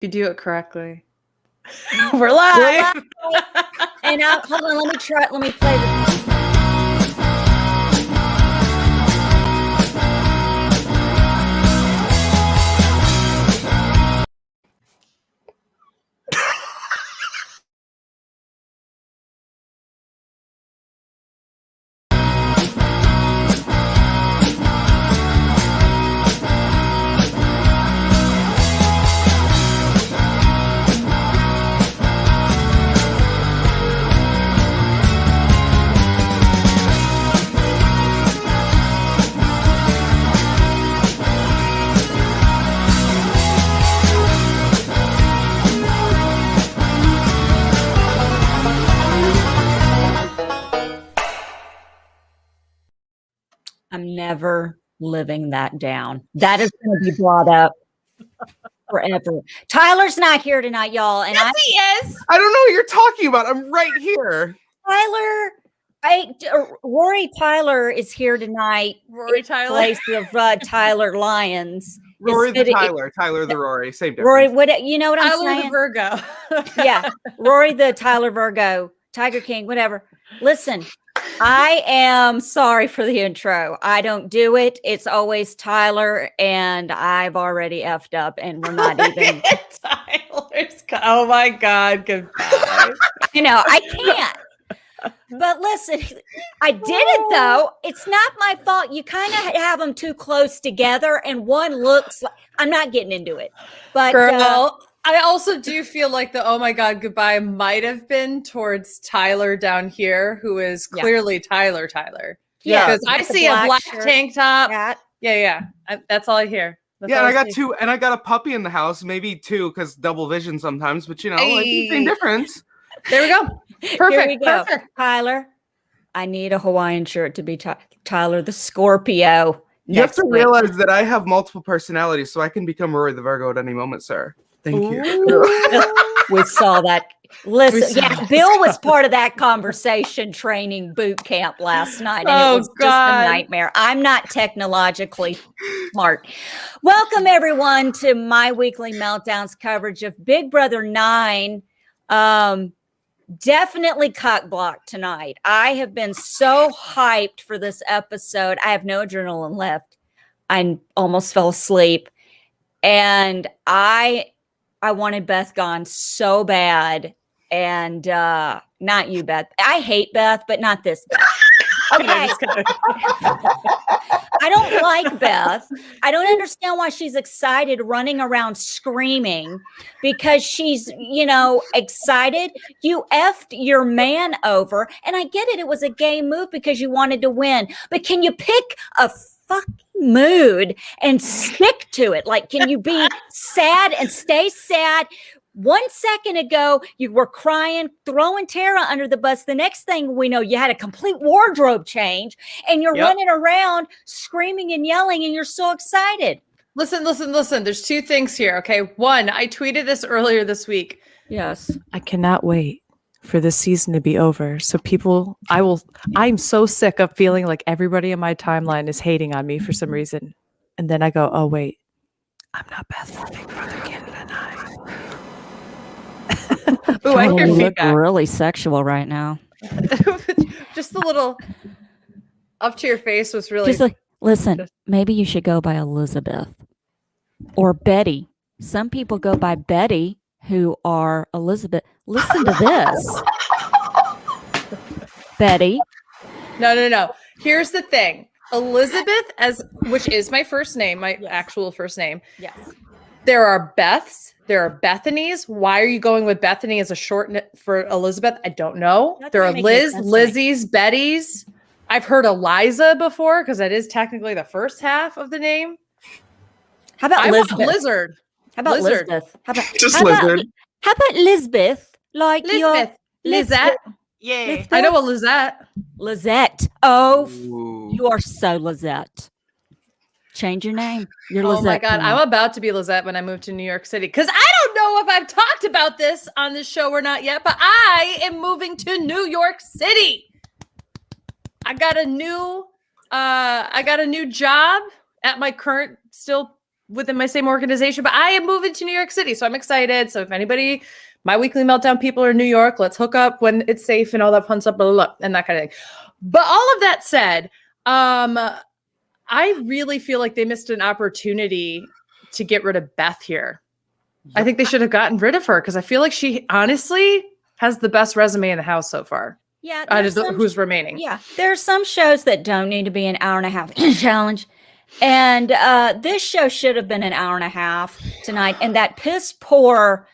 You do it correctly. We're live. And hold on, let me play this. I'm never living that down. That is going to be brought up forever. Tyler's not here tonight, y'all. And yes, he is. I don't know what you're talking about. I'm right here. Rory Tyler is here tonight. Rory Tyler. Place of Tyler Lyons. Rory the Tyler. Tyler the Rory. Same difference. Rory, what you know what I'm saying? Tyler the Virgo. Yeah. Rory the Tyler Virgo. Tiger King, whatever. Listen, I am sorry for the intro. I don't do it. It's always Tyler, and I've already effed up, and we're not even. Tyler's. Oh my God! Goodbye. You know I can't. But listen, I did it though. It's not my fault. You kind of have them too close together, and one looks like I'm not getting into it. But girl. I also do feel like the oh my God goodbye might have been towards Tyler down here, who is clearly Tyler. Yeah, because I see a black tank top. Yeah. That's all I hear. That's and I got two, and I got a puppy in the house, maybe two, because double vision sometimes. But you know, like, same difference. There we go. Perfect. Here we go. Perfect. Tyler, I need a Hawaiian shirt to be Tyler the Scorpio. You have to realize that I have multiple personalities, so I can become Rory the Virgo at any moment, sir. Thank you. We saw that. Listen, Bill was part of that conversation training boot camp last night, and it was just a nightmare. I'm not technologically smart. Welcome, everyone, to my weekly Meltdowns coverage of Big Brother 9. Definitely cock blocked tonight. I have been so hyped for this episode. I have no adrenaline left. I almost fell asleep, and I wanted Beth gone so bad, and not you, Beth. I hate Beth, but not this Beth. Okay. I don't like Beth. I don't understand why she's excited running around screaming because she's, excited. You effed your man over. And I get it. It was a game move because you wanted to win. But can you pick a fucking mood and stick to it? Like, can you be sad and stay sad? 1 second ago, you were crying, throwing Tara under the bus. The next thing we know, you had a complete wardrobe change, and you're running around screaming and yelling, and you're so excited. Listen. There's two things here, okay? One, I tweeted this earlier this week. Yes. I cannot wait for this season to be over. So I'm so sick of feeling like everybody in my timeline is hating on me for some reason. And then I go, oh, wait, I'm not Beth from Big Brother Canada 9. Ooh, I hear you feedback. Look really sexual right now. Just a little up to your face was really. Just like, listen, maybe you should go by Elizabeth or Betty. Some people go by Betty who are Elizabeth. Listen to this. Betty. No. Here's the thing. Elizabeth, which is my first name, my actual first name. Yes. There are Beths. There are Bethany's. Why are you going with Bethany as a short for Elizabeth? I don't know. There are Liz, Lizzie's, Betty's. I've heard Eliza before because that is technically the first half of the name. How about Elizabeth? Lizard. How about Lizard? Elizabeth? Lizard. How about Lisbeth? Like Lisbeth. Lizette. Yeah. Lisbeth? I know a Lizette. Lizette. Oh, Ooh. you are so Lizette. Change your name. You're Lizette. Oh my God. I'm about to be Lizette when I move to New York City. Because I don't know if I've talked about this on this show or not yet, but I am moving to New York City. I got a new job at my current still within my same organization, but I am moving to New York City, so I'm excited. So if anybody, my weekly meltdown people are in New York, let's hook up when it's safe and all that fun stuff, blah, blah, blah, and that kind of thing. But all of that said, I really feel like they missed an opportunity to get rid of Beth here. Yep. I think they should have gotten rid of her because I feel like she honestly has the best resume in the house so far. Yeah. Who's remaining. Yeah. There are some shows that don't need to be an hour and a half challenge. And this show should have been an hour and a half tonight. And that piss poor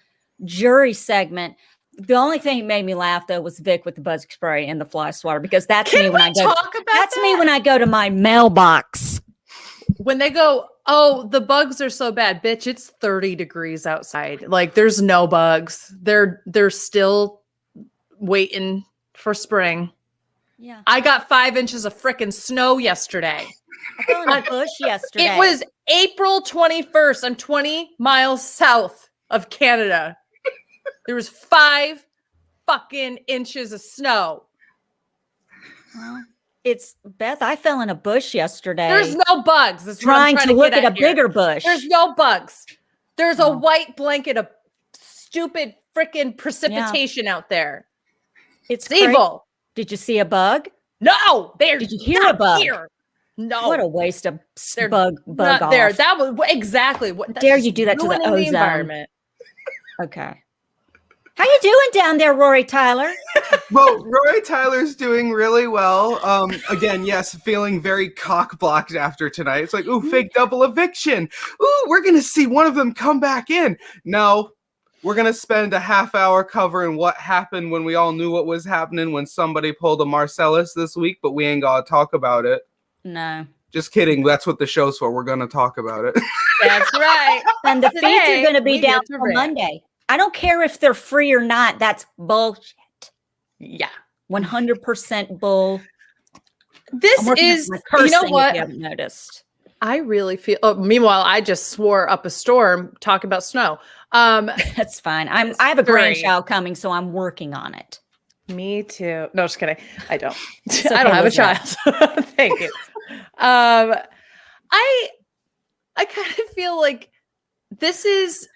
jury segment, the only thing that made me laugh though was Vic with the buzz spray and the fly swatter, because that's me when I go. That's me when I go to my mailbox. When they go, oh, the bugs are so bad, bitch. It's 30 degrees outside. Like there's no bugs. They're still waiting for spring. Yeah. I got 5 inches of frickin' snow yesterday. I fell in a bush yesterday. It was April 21st. I'm 20 miles south of Canada. There was 5 fucking inches of snow. Well, it's Beth. I fell in a bush yesterday. There's no bugs. That's trying to look at a bigger bush. There's no bugs. There's a white blanket of stupid freaking precipitation out there. It's evil. Did you see a bug? No. Did you hear a bug? Here. No. What a waste of bug off. There. That was exactly what. Dare you do that to the ozone environment? Okay. How you doing down there, Rory Tyler? Well, Rory Tyler's doing really well. Again, yes, feeling very cock-blocked after tonight. It's like, ooh, fake double eviction. Ooh, we're going to see one of them come back in. No, we're going to spend a half hour covering what happened when we all knew what was happening when somebody pulled a Marcellus this week, but we ain't got to talk about it. No. Just kidding. That's what the show's for. We're going to talk about it. That's right. And the feeds are going to be down for Monday. I don't care if they're free or not. That's bullshit. Yeah. 100% bull. This is, you know what? If you haven't noticed. I really feel, meanwhile, I just swore up a storm talking about snow. That's fine. I have a grandchild coming, so I'm working on it. Me too. No, just kidding. I don't. Okay, I don't have a child. Thank you. I kind of feel like this is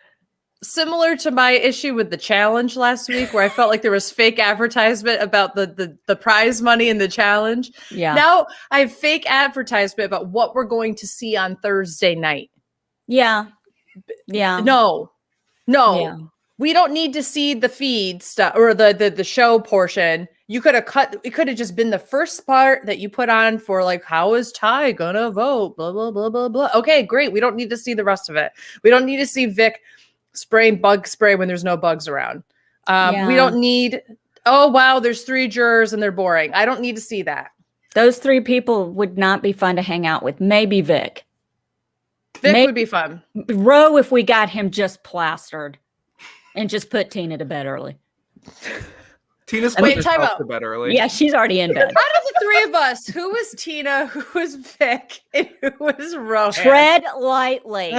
similar to my issue with the challenge last week, where I felt like there was fake advertisement about the prize money in the challenge. Yeah. Now I have fake advertisement about what we're going to see on Thursday night. Yeah. Yeah. No. Yeah. We don't need to see the feed stuff or the show portion. You could have it could have just been the first part that you put on for like, how is Ty gonna vote? Blah, blah, blah, blah, blah. Okay, great. We don't need to see the rest of it. We don't need to see Vic spraying bug spray when there's no bugs around. We don't need, oh, wow, there's 3 jurors and they're boring. I don't need to see that. Those 3 people would not be fun to hang out with. Maybe Vic. Vic would be fun. Roe, if we got him just plastered and just put Tina to bed early. Tina's put herself to bed early. Yeah, she's already in bed. Out of the 3 of us, who was Tina, who was Vic, and who was Rohan? Tread lightly.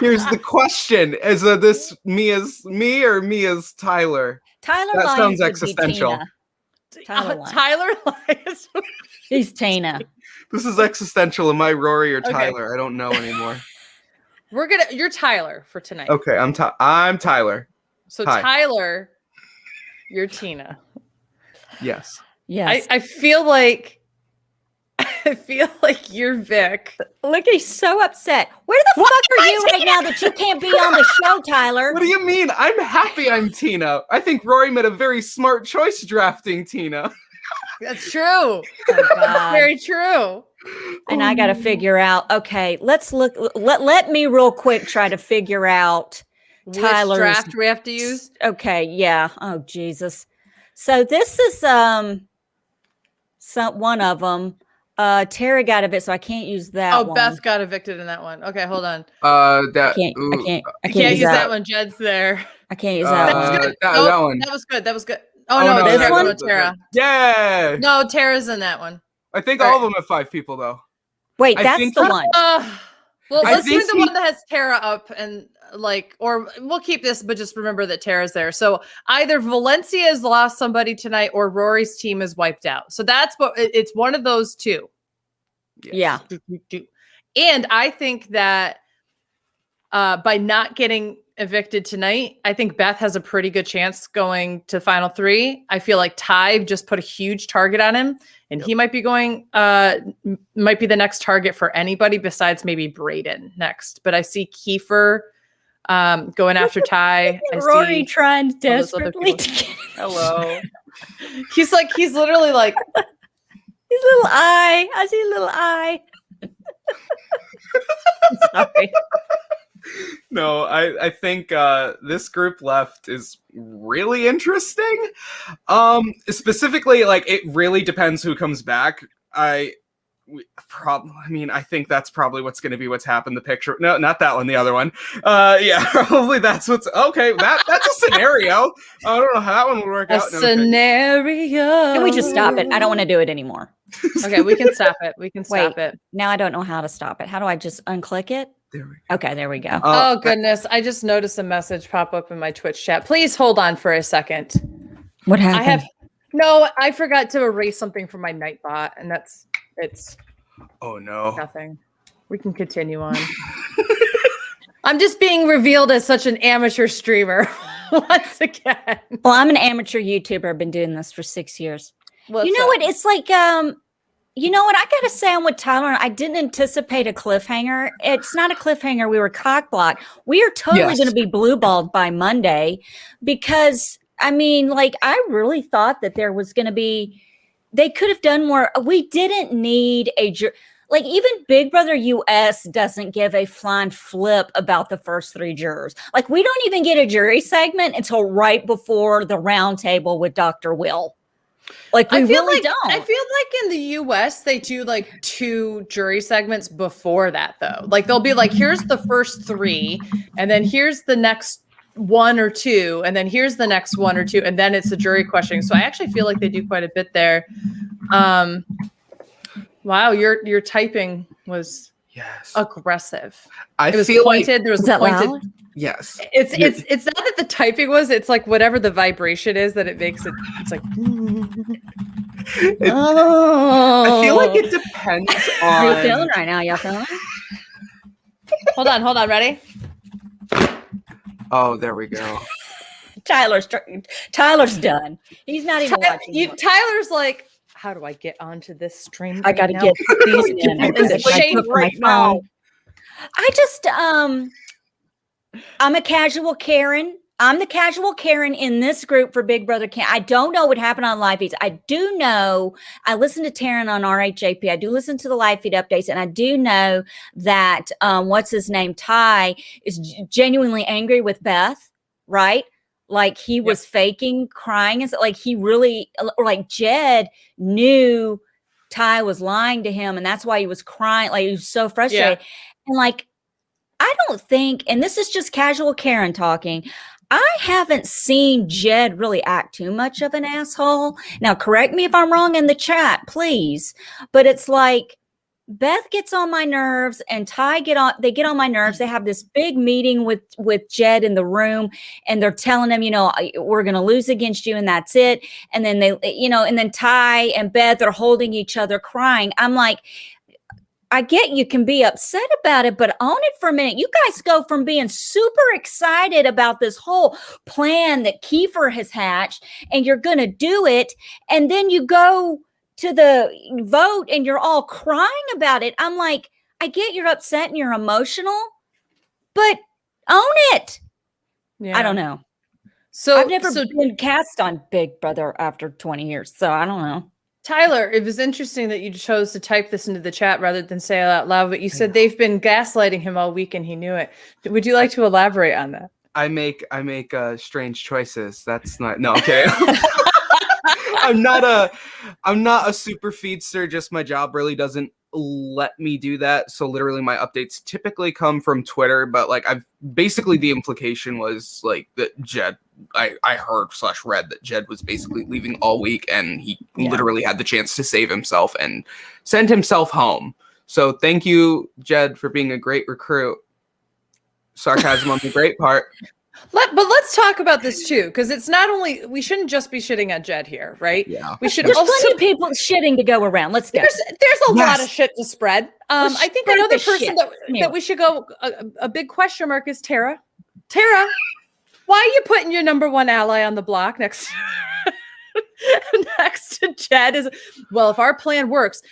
Here's the question: is this me as me or me as Tyler? Tyler that Lyons sounds would existential. Be Tina. Tyler Lyons. He's Tina. This is existential. Am I Rory or Tyler? I don't know anymore. You're Tyler for tonight. Okay, I'm Tyler. So Hi. Tyler, you're Tina. Yes. Yes. I feel like you're Vic. Look, he's so upset. Where the fuck are you right now that you can't be on the show, Tyler? What do you mean? I'm happy I'm Tina. I think Rory made a very smart choice drafting Tina. That's true. Oh, God. Very true. And I got to figure out, okay, let's look. Let me real quick try to figure out Tyler's which draft we have to use. Okay, yeah. Oh, Jesus. So this is one of them. Terry got evicted, so I can't use that one. Beth got evicted in that one. Okay, hold on. I can't use that one. Jed's there. I can't use that one. That one. That was good. Oh no, this one? Tara. Yeah. No, Tara's in that one. I think all of them have 5 people though. Wait, that's the one. Well, let's do the one that has Tara up and or we'll keep this, but just remember that Tara's there. So either Valencia has lost somebody tonight or Rory's team is wiped out. So that's what it's one of those 2. Yeah. And I think that by not getting evicted tonight, I think Beth has a pretty good chance going to final 3. I feel like Ty just put a huge target on him, and he might be going, might be the next target for anybody besides maybe Brayden next. But I see Kiefer going after Ty. I Rory see trying all those other desperately people. to get Hello. He's literally like his little eye. I see a little eye. Sorry. No, I think this group left is really interesting. Specifically, like, it really depends who comes back. I think that's probably what's going to be what's happened. The picture, no, not that one, the other one. Yeah, probably that's what's okay. That's a scenario. I don't know how that one would work a out. No, scenario. Can we just stop it? I don't want to do it anymore. Okay, we can stop it. We can stop it. Now I don't know how to stop it. How do I just unclick it? There we go. Okay, there we go. Oh goodness, I just noticed a message pop up in my Twitch chat. Please hold on for a second. What happened? I forgot to erase something from my Nightbot, and it's Oh no. nothing. We can continue on. I'm just being revealed as such an amateur streamer once again. Well, I'm an amateur YouTuber. I've been doing this for 6 years. What's You know up? what? It's like, you know what? I gotta say, I'm with Tyler. I didn't anticipate a cliffhanger. It's not a cliffhanger. We were cockblocked. We are totally Yes. going to be blue balled by Monday because I mean, like, I really thought that there was going to be. They could have done more. We didn't need like, even Big Brother US doesn't give a flying flip about the first 3 jurors. Like, we don't even get a jury segment until right before the round table with Dr. Will. Like, we really don't. I feel like in the US they do like 2 jury segments before that though. Like they'll be like, here's the first 3, and then here's the next 1 or 2, and then here's the next 1 or 2, and then it's a jury questioning. So I actually feel like they do quite a bit there. Wow, your typing was Yes. aggressive. I It was feel like pointed. There was Is that pointed. loud? yes. It's not that the typing was. It's like whatever the vibration is that it makes it. It's like. I feel like it depends How are you on. feeling right now? Y'all feeling it? Hold on. Ready? Oh, there we go. Tyler's done. He's not even watching. Tyler's like, how do I get onto this stream? I got to now? get these in. in If I shape put my right now. phone- I just I'm a casual Karen. I'm the casual Karen in this group for Big Brother Can. I don't know what happened on live feeds. I do know I listen to Taryn on RHAP. I do listen to the live feed updates, and I do know that what's his name, Ty, is genuinely angry with Beth, right? Like he was faking crying, and so, like he really, or like Jed knew Ty was lying to him, and that's why he was crying. Like he was so frustrated, and like I don't think, and this is just casual Karen talking. I haven't seen Jed really act too much of an asshole. Now, correct me if I'm wrong in the chat, please. But it's like Beth gets on my nerves and Ty get on my nerves. They have this big meeting with Jed in the room, and they're telling him, you know, we're going to lose against you, and that's it. And then they, you know, and then Ty and Beth are holding each other crying. I'm like, I get you can be upset about it, but own it for a minute. You guys go from being super excited about this whole plan that Kiefer has hatched, and you're going to do it, and then you go to the vote and you're all crying about it. I'm like, I get you're upset and you're emotional, but own it. Yeah. I don't know. So I've never been cast on Big Brother after 20 years, so I don't know. Tyler, it was interesting that you chose to type this into the chat rather than say it out loud, but you said they've been gaslighting him all week and he knew it. Would you like to elaborate on that? I make strange choices. That's not okay. I'm not a super feedster. Just my job really doesn't let me do that. So literally my updates typically come from Twitter, but like the implication was like that Jed, I heard/read that Jed was basically leaving all week, and he literally had the chance to save himself and send himself home. So thank you, Jed, for being a great recruit. Sarcasm on the great part. But let's talk about this too, because it's not only we shouldn't just be shitting at Jed here, right? Yeah. We should There's also plenty of people shitting to go around. Let's go. there's a lot of shit to spread. Let's I think spread another the person shit. that we should go a big question mark is Tara. Tara, why are you putting your number one ally on the block next to Jed? Well, if our plan works,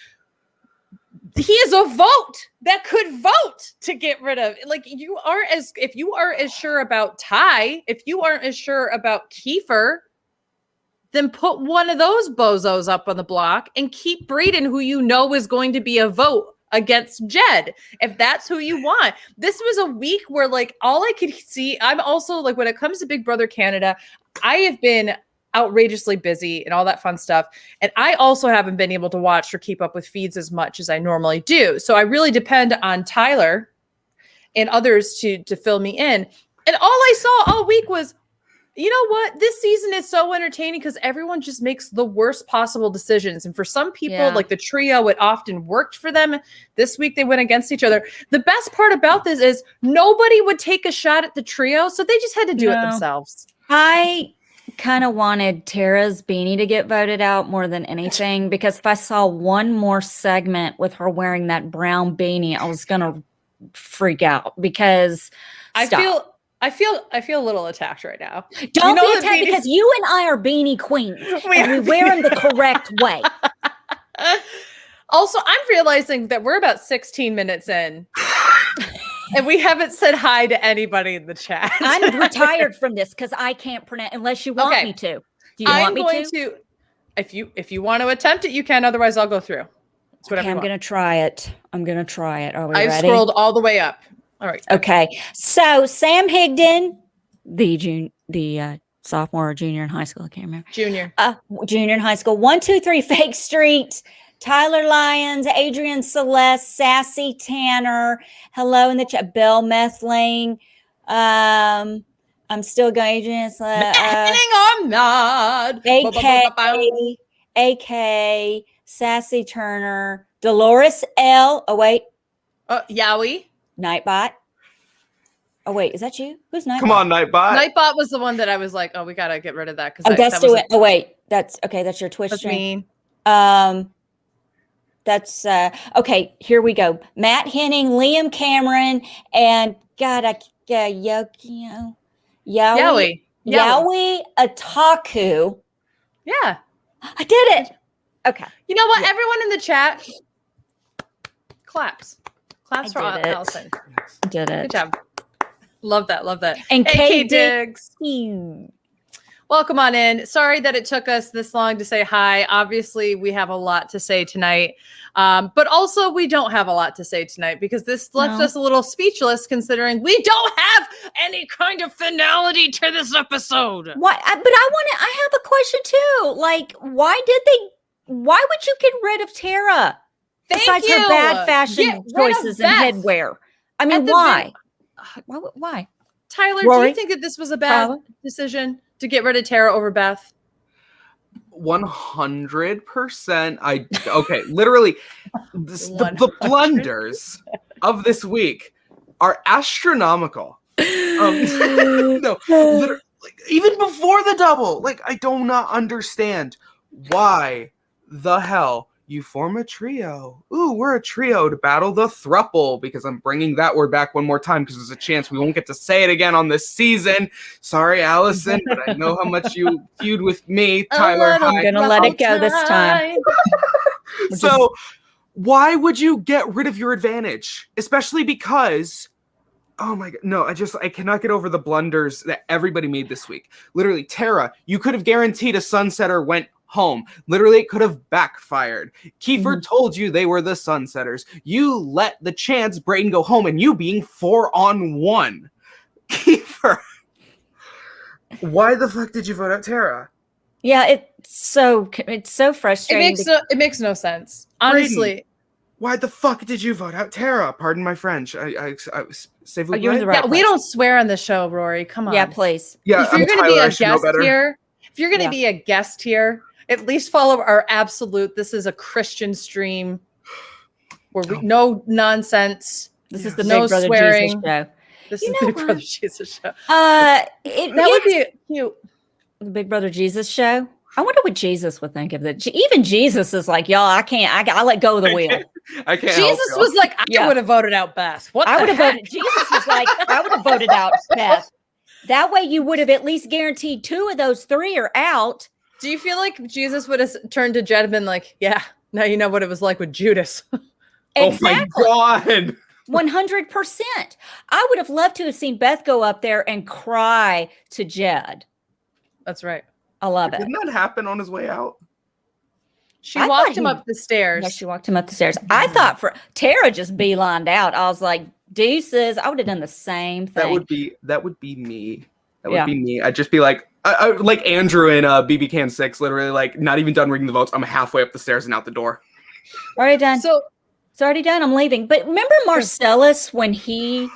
he is a vote that could vote to get rid of. Like, if you aren't as sure about Ty, if you aren't as sure about Kiefer, then put one of those bozos up on the block and keep Braden, who you know is going to be a vote against Jed, if that's who you want. This was a week where, like, all I could see, I'm also like, when it comes to Big Brother Canada, I have been outrageously busy and all that fun stuff. And I also haven't been able to watch or keep up with feeds as much as I normally do. So I really depend on Tyler and others to fill me in. And all I saw all week was, you know what? This season is so entertaining because everyone just makes the worst possible decisions. And for some people, like the trio, it often worked for them. This week, they went against each other. The best part about this is nobody would take a shot at the trio, so they just had to do it themselves. I kind of wanted Tara's beanie to get voted out more than anything, because if I saw one more segment with her wearing that brown beanie, I was going to freak out because I feel a little attacked right now. Don't be attacked, because you and I are beanie queens and we wear them the correct way. Also, I'm realizing that we're about 16 minutes in and we haven't said hi to anybody in the chat. I'm retired from this because I can't pronounce unless you want me to. Do you want me to? If you want to attempt it, you can. Otherwise, I'll go through. It's whatever. Okay, I'm going to try it. Are we ready? I've scrolled all the way up. All right. Okay. So Sam Higdon, the sophomore or junior in high school, I can't remember. Junior in high school. 123 Fake Street. Tyler Lyons, Adrian Celeste, Sassy Tanner. Hello in the chat. Belle Methling. I'm still going. Adrian Celeste. I'm not. AK. Sassy Turner. Dolores L. Oh wait. Yowie. Nightbot. Oh wait, is that you? Who's Nightbot? Come on, Nightbot. Nightbot was the one that I was like, oh, we gotta get rid of that because Oh wait, that's okay. That's your Twitch stream. That's okay. Here we go. Matt Henning, Liam Cameron, and Yowie Otaku. Yeah, I did it. Okay. You know what? Everyone in the chat, claps for Allison. Did it. Good job. Love that. And K Diggs. Diggs. Welcome on in. Sorry that it took us this long to say hi. Obviously, we have a lot to say tonight. But also, we don't have a lot to say tonight because this left us a little speechless considering we don't have any kind of finality to this episode. Why? I have a question too. Like, why would you get rid of Tara? Besides her bad fashion choices and headwear. I mean, why? Why? Tyler, Rory? do you think that this was a bad decision to get rid of Tara over Beth? 100%. Literally, the blunders of this week are astronomical. No, literally, even before the double, I do not understand why the hell you form a trio. Ooh, we're a trio to battle the thruple, because I'm bringing that word back one more time because there's a chance we won't get to say it again on this season. Sorry, Allison, but I know how much you feud with me, Tyler. I'm going to let it go this time. So why would you get rid of your advantage? Especially because, oh my God, no, I cannot get over the blunders that everybody made this week. Literally, Tara, you could have guaranteed a Sunsetter went home. Literally, it could have backfired. Kiefer told you they were the Sunsetters. You let the chance Brayden go home, and you being 4-on-1. Kiefer, why the fuck did you vote out Tara? Yeah, it's so frustrating. It makes no sense. Honestly. Brayden, why the fuck did you vote out Tara? Pardon my French. I say you're in the right place. We don't swear on the show, Rory. Come on. Yeah, please. Yeah, if you're going to be a guest here, be a guest here, at least follow our absolute. This is a Christian stream where we no nonsense. This is the no Big Brother swearing. Jesus show. This You is know Big what? Brother Jesus show. That That would be cute. the Big Brother Jesus show. I wonder what Jesus would think of that. Even Jesus is like, y'all, I can't. I let go of the wheel. I can't help Jesus y'all. was like, I Yeah. would have voted out Beth. What I the would have heck? voted. Jesus was like, I would have voted out Beth. That way, you would have at least guaranteed 2 of those 3 are out. Do you feel like Jesus would have turned to Jed and been like, yeah, now you know what it was like with Judas? Exactly. Oh my God. 100%. I would have loved to have seen Beth go up there and cry to Jed. That's right. I love it. Didn't that happen on his way out? She I walked thought him he- up the stairs. Yeah, she walked him up the stairs. I thought for Tara just beelined out. I was like, deuces. I would have done the same thing. That would be me. That would Yeah. be me. I'd just be like, like Andrew in BB Can 6, literally like not even done reading the votes. I'm halfway up the stairs and out the door. Already done. So It's already done. I'm leaving. But remember Marcellus when the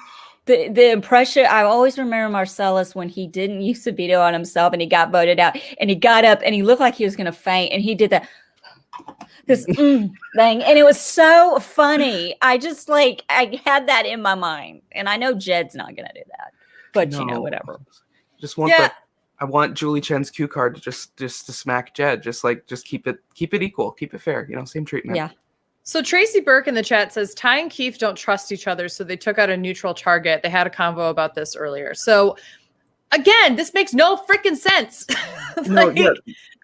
impression, I always remember Marcellus when he didn't use the veto on himself and he got voted out and he got up and he looked like he was going to faint and he did this thing. And it was so funny. I had that in my mind. And I know Jed's not going to do that, but No. whatever. Just want Yeah. I want Julie Chen's cue card to just to smack Jed. Just keep it equal, keep it fair. Same treatment. Yeah. So Tracy Burke in the chat says Ty and Keith don't trust each other, so they took out a neutral target. They had a convo about this earlier. So again, this makes no freaking sense. No, yeah.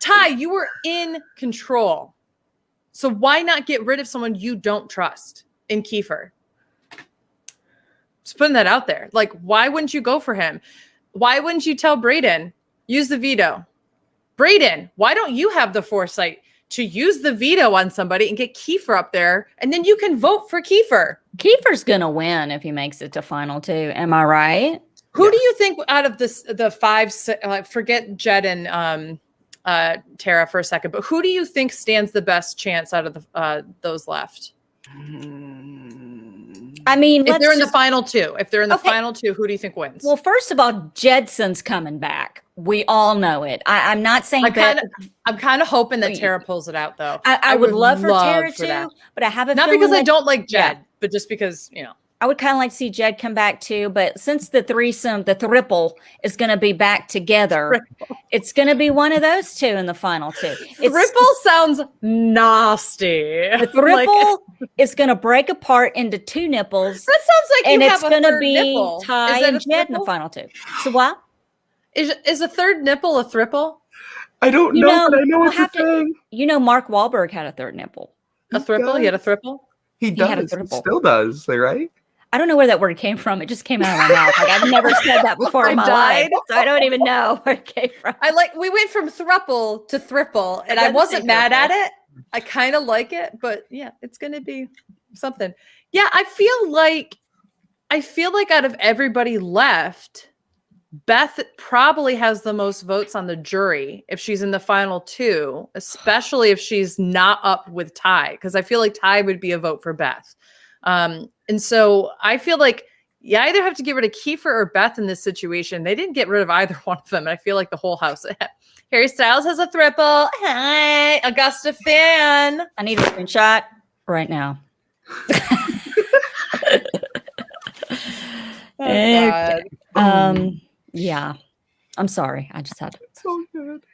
Ty, you were in control. So why not get rid of someone you don't trust in Kiefer? Just putting that out there. Like, why wouldn't you go for him? Why wouldn't you tell Brayden, use the veto? Brayden, why don't you have the foresight to use the veto on somebody and get Kiefer up there, and then you can vote for Kiefer? Kiefer's going to win if he makes it to final 2. Am I right? Who do you think out of the 5, forget Jed and Tara for a second, but who do you think stands the best chance out of those left? I mean, If they're in the final 2, Okay. final 2, who do you think wins? Well, first of all, Jedson's coming back. We all know it. I'm not saying I'm kind of hoping that Tara pulls it out, though. I would love for Tara for that. to, but I have a Not feeling because I like- don't like Jed, Yeah. but just because, I would kind of like to see Jed come back too. But since the threesome, the triple is going to be back together, it's going to be one of those 2 in the final 2. Triple sounds nasty. The triple is going to break apart into 2 nipples. That sounds like And you it's have a going to third be nipple. Ty Is that and a Jed in the triple? final 2. So what? Is a third nipple a triple? I don't You know, know, but I know we'll it's a have to- thing. Mark Wahlberg had a third nipple. A triple? He had a triple? He He had a does. He triple. still does. Right? I don't know where that word came from. It just came out of my mouth. Like I've never said that before in I my life. died. So I don't even know where it came from. We went from thruple to triple, and I gotta wasn't say mad triple. at it. I kind of like it, but yeah, it's gonna be something. Yeah, I feel like out of everybody left, Beth probably has the most votes on the jury if she's in the final 2, especially if she's not up with Ty, because I feel like Ty would be a vote for Beth. And so I feel like you either have to get rid of Kiefer or Beth in this situation. They didn't get rid of either one of them. And I feel like the whole house. Harry Styles has a triple. Hi, Augusta fan. I need a screenshot right now. God. Yeah. I'm sorry. I just had to. So good.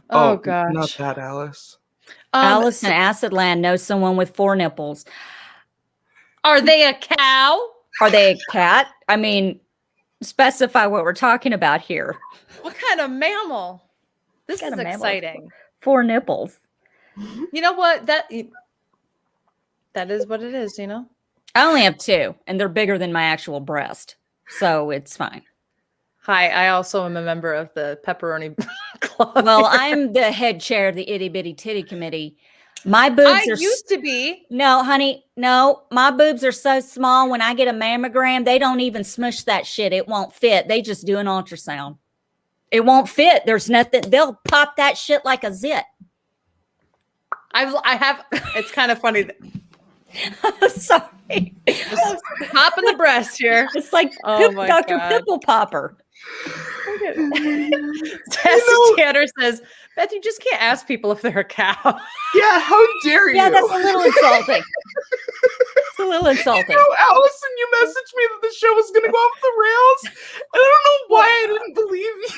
Oh, gosh. Not that, Alice. Alice in Acid Land knows someone with 4 nipples. Are they a cow? Are they a cat? I mean, specify what we're talking about here. What kind of mammal? This What is kind of mammal? exciting. 4 nipples. You know what? That is what it is, I only have 2, and they're bigger than my actual breast. So it's fine. Hi, I also am a member of the pepperoni club. Well, I'm the head chair of the Itty Bitty Titty Committee. My boobs I are used to be. No, honey, no. My boobs are so small. When I get a mammogram, they don't even smush that shit. It won't fit. They just do an ultrasound. It won't fit. There's nothing. They'll pop that shit like a zit. I have. It's kind of funny. Sorry. Just popping the breast here. It's like Oh my Dr. God. Pimple Popper. Tessa Tanner says, Beth, you just can't ask people if they're a cow. Yeah, how dare you? Yeah, that's a little insulting. It's a little insulting. You know, Allison, you messaged me that the show was going to go off the rails, and I don't know why I didn't believe you.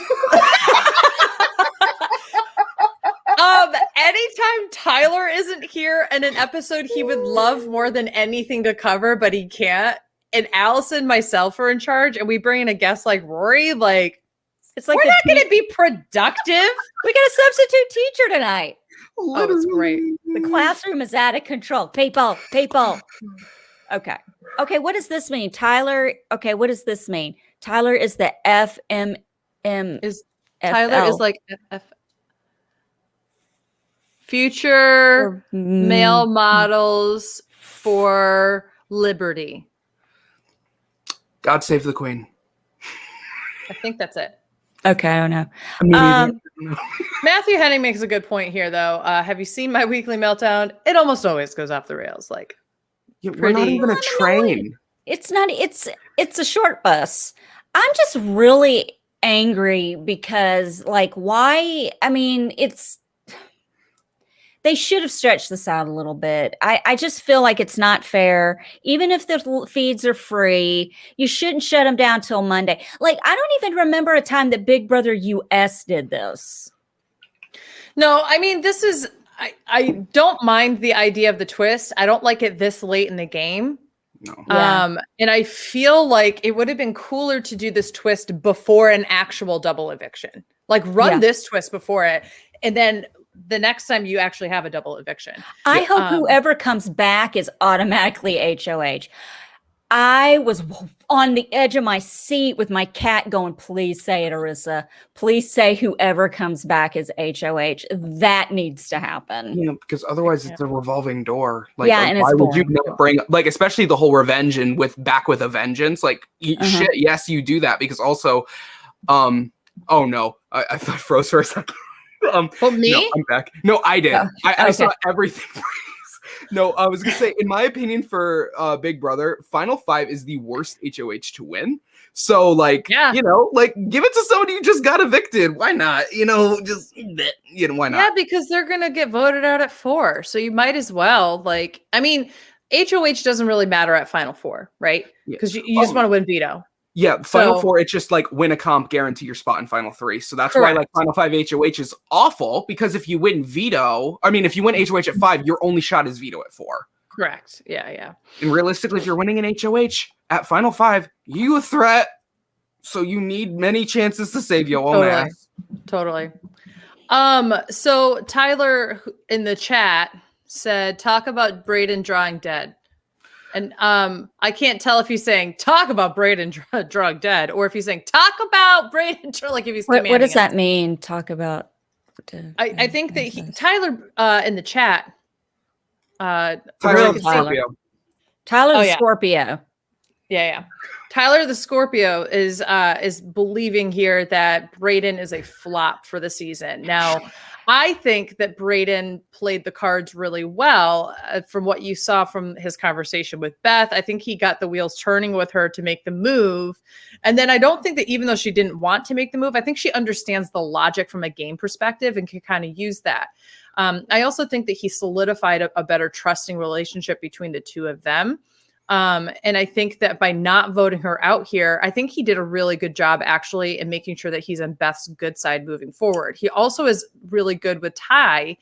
Anytime Tyler isn't here in an episode he would love more than anything to cover, but he can't, and Allison, myself are in charge, and we bring in a guest like Rory, like, it's like we're not going to be productive. We got a substitute teacher tonight. Oh, it's great. The classroom is out of control. People. Okay. What does this mean? Tyler. Okay. What does this mean? Tyler is the FMM. Tyler is like future male models for liberty. God save the Queen. I think that's it. Okay, I don't know. Matthew Henning makes a good point here, though. Have you seen my weekly meltdown? It almost always goes off the rails. Like, we're not even a train. It's not. It's a short bus. I'm just really angry because, like, why? I mean, they should have stretched this out a little bit. I just feel like it's not fair. Even if the feeds are free, you shouldn't shut them down till Monday. Like, I don't even remember a time that Big Brother US did this. No, I mean, this is, I don't mind the idea of the twist. I don't like it this late in the game. No. Yeah. And I feel like it would have been cooler to do this twist before an actual double eviction. Like, run this twist before it, and then the next time you actually have a double eviction. I hope whoever comes back is automatically HOH. I was on the edge of my seat with my cat going, please say it, Arissa. Please say whoever comes back is HOH. That needs to happen. Yeah, because otherwise it's a revolving door. Like, and why it's would you boring. not bring, like, especially the whole revenge and back with a vengeance? Like, shit, yes, you do that, because also, oh no, I froze for a second. Well, me? No, I'm back. No, I did. Oh, I saw everything. No, I was gonna say, in my opinion, for Big Brother, Final 5 is the worst HOH to win. So, like, you know, like, give it to somebody who just got evicted. Why not? You know, just, you know, why not? Yeah, because they're gonna get voted out at 4, so you might as well. Like, I mean, HOH doesn't really matter at Final 4, right? Because you just want to win veto. Yeah, Final 4, it's just like win a comp, guarantee your spot in Final 3. So that's why, like, Final 5 HOH is awful, because if you win veto, I mean, if you win HOH at 5, your only shot is veto at 4. Correct. Yeah. And realistically, if you're winning an HOH at Final 5, you a threat. So you need many chances to save your own ass. Totally. So Tyler in the chat said, talk about Brayden drawing dead. And I can't tell if he's saying talk about Brayden drug dead, or if he's saying talk about Brayden, like if he's what does that mean? Talk about. I think that Tyler in the chat. Tyler the Scorpio. Tyler the Scorpio. Yeah. Tyler the Scorpio is believing here that Brayden is a flop for the season. Now, I think that Brayden played the cards really well from what you saw from his conversation with Beth. I think he got the wheels turning with her to make the move. And then I don't think that even though she didn't want to make the move, I think she understands the logic from a game perspective and can kind of use that. I also think that he solidified a better trusting relationship between the two of them. And I think that by not voting her out here, I think he did a really good job actually in making sure that he's on Beth's good side moving forward. He also is really good with Ty.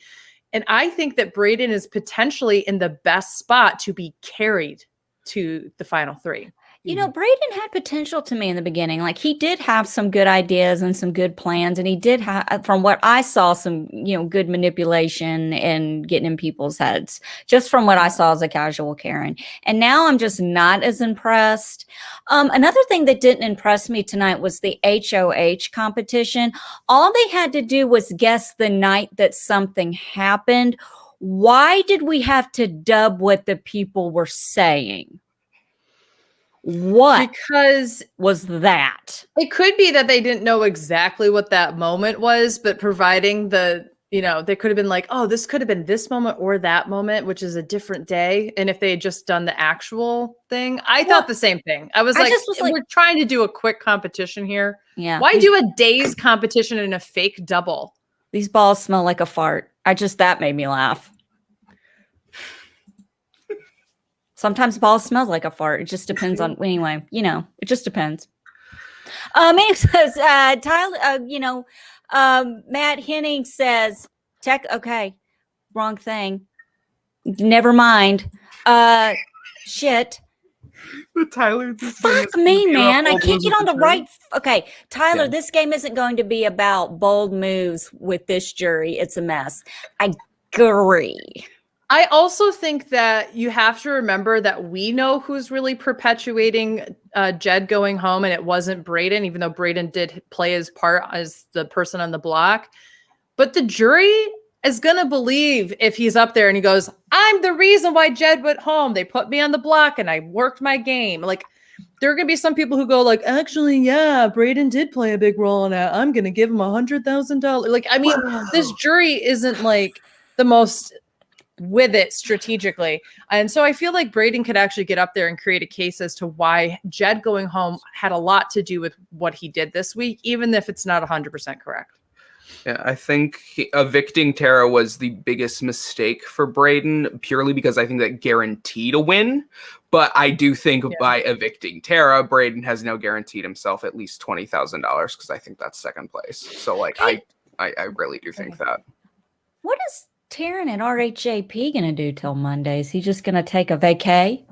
And I think that Brayden is potentially in the best spot to be carried to the Final 3. You know, Brayden had potential to me in the beginning. Like, he did have some good ideas and some good plans. And he did have, from what I saw, some, you know, good manipulation and getting in people's heads, just from what I saw as a casual Karen. And now I'm just not as impressed. Another thing that didn't impress me tonight was the HOH competition. All they had to do was guess the night that something happened. Why did we have to dub what the people were saying? What because was that? It could be that they didn't know exactly what that moment was, but providing the, you know, they could have been like, oh, this could have been this moment or that moment, which is a different day. And if they had just done the actual thing, I thought the same thing. I was like, we're trying to do a quick competition here. Yeah. Why do a day's competition in a fake double? These balls smell like a fart. That made me laugh. Sometimes balls smells like a fart. It just depends on, anyway, it just depends. It says, Tyler, Matt Henning says, okay, wrong thing. Never mind. Shit. Tyler, this Fuck me, man. I can't get on the right. Okay, Tyler, this game isn't going to be about bold moves with this jury. It's a mess. I agree. I also think that you have to remember that we know who's really perpetuating Jed going home, and it wasn't Brayden, even though Brayden did play his part as the person on the block. But the jury is going to believe if he's up there and he goes, I'm the reason why Jed went home. They put me on the block and I worked my game. Like, there are going to be some people who go like, actually, yeah, Brayden did play a big role in that. I'm going to give him $100,000. Like, I mean, this jury isn't like the most with it strategically. And so I feel like Brayden could actually get up there and create a case as to why Jed going home had a lot to do with what he did this week, even if it's not 100% correct. Yeah, I think evicting Tara was the biggest mistake for Brayden, purely because I think that guaranteed a win. But I do think by evicting Tara, Brayden has now guaranteed himself at least $20,000 because I think that's second place. So like I really do think that. What is Taryn and RHAP gonna do till Monday? Is he just gonna take a vacay?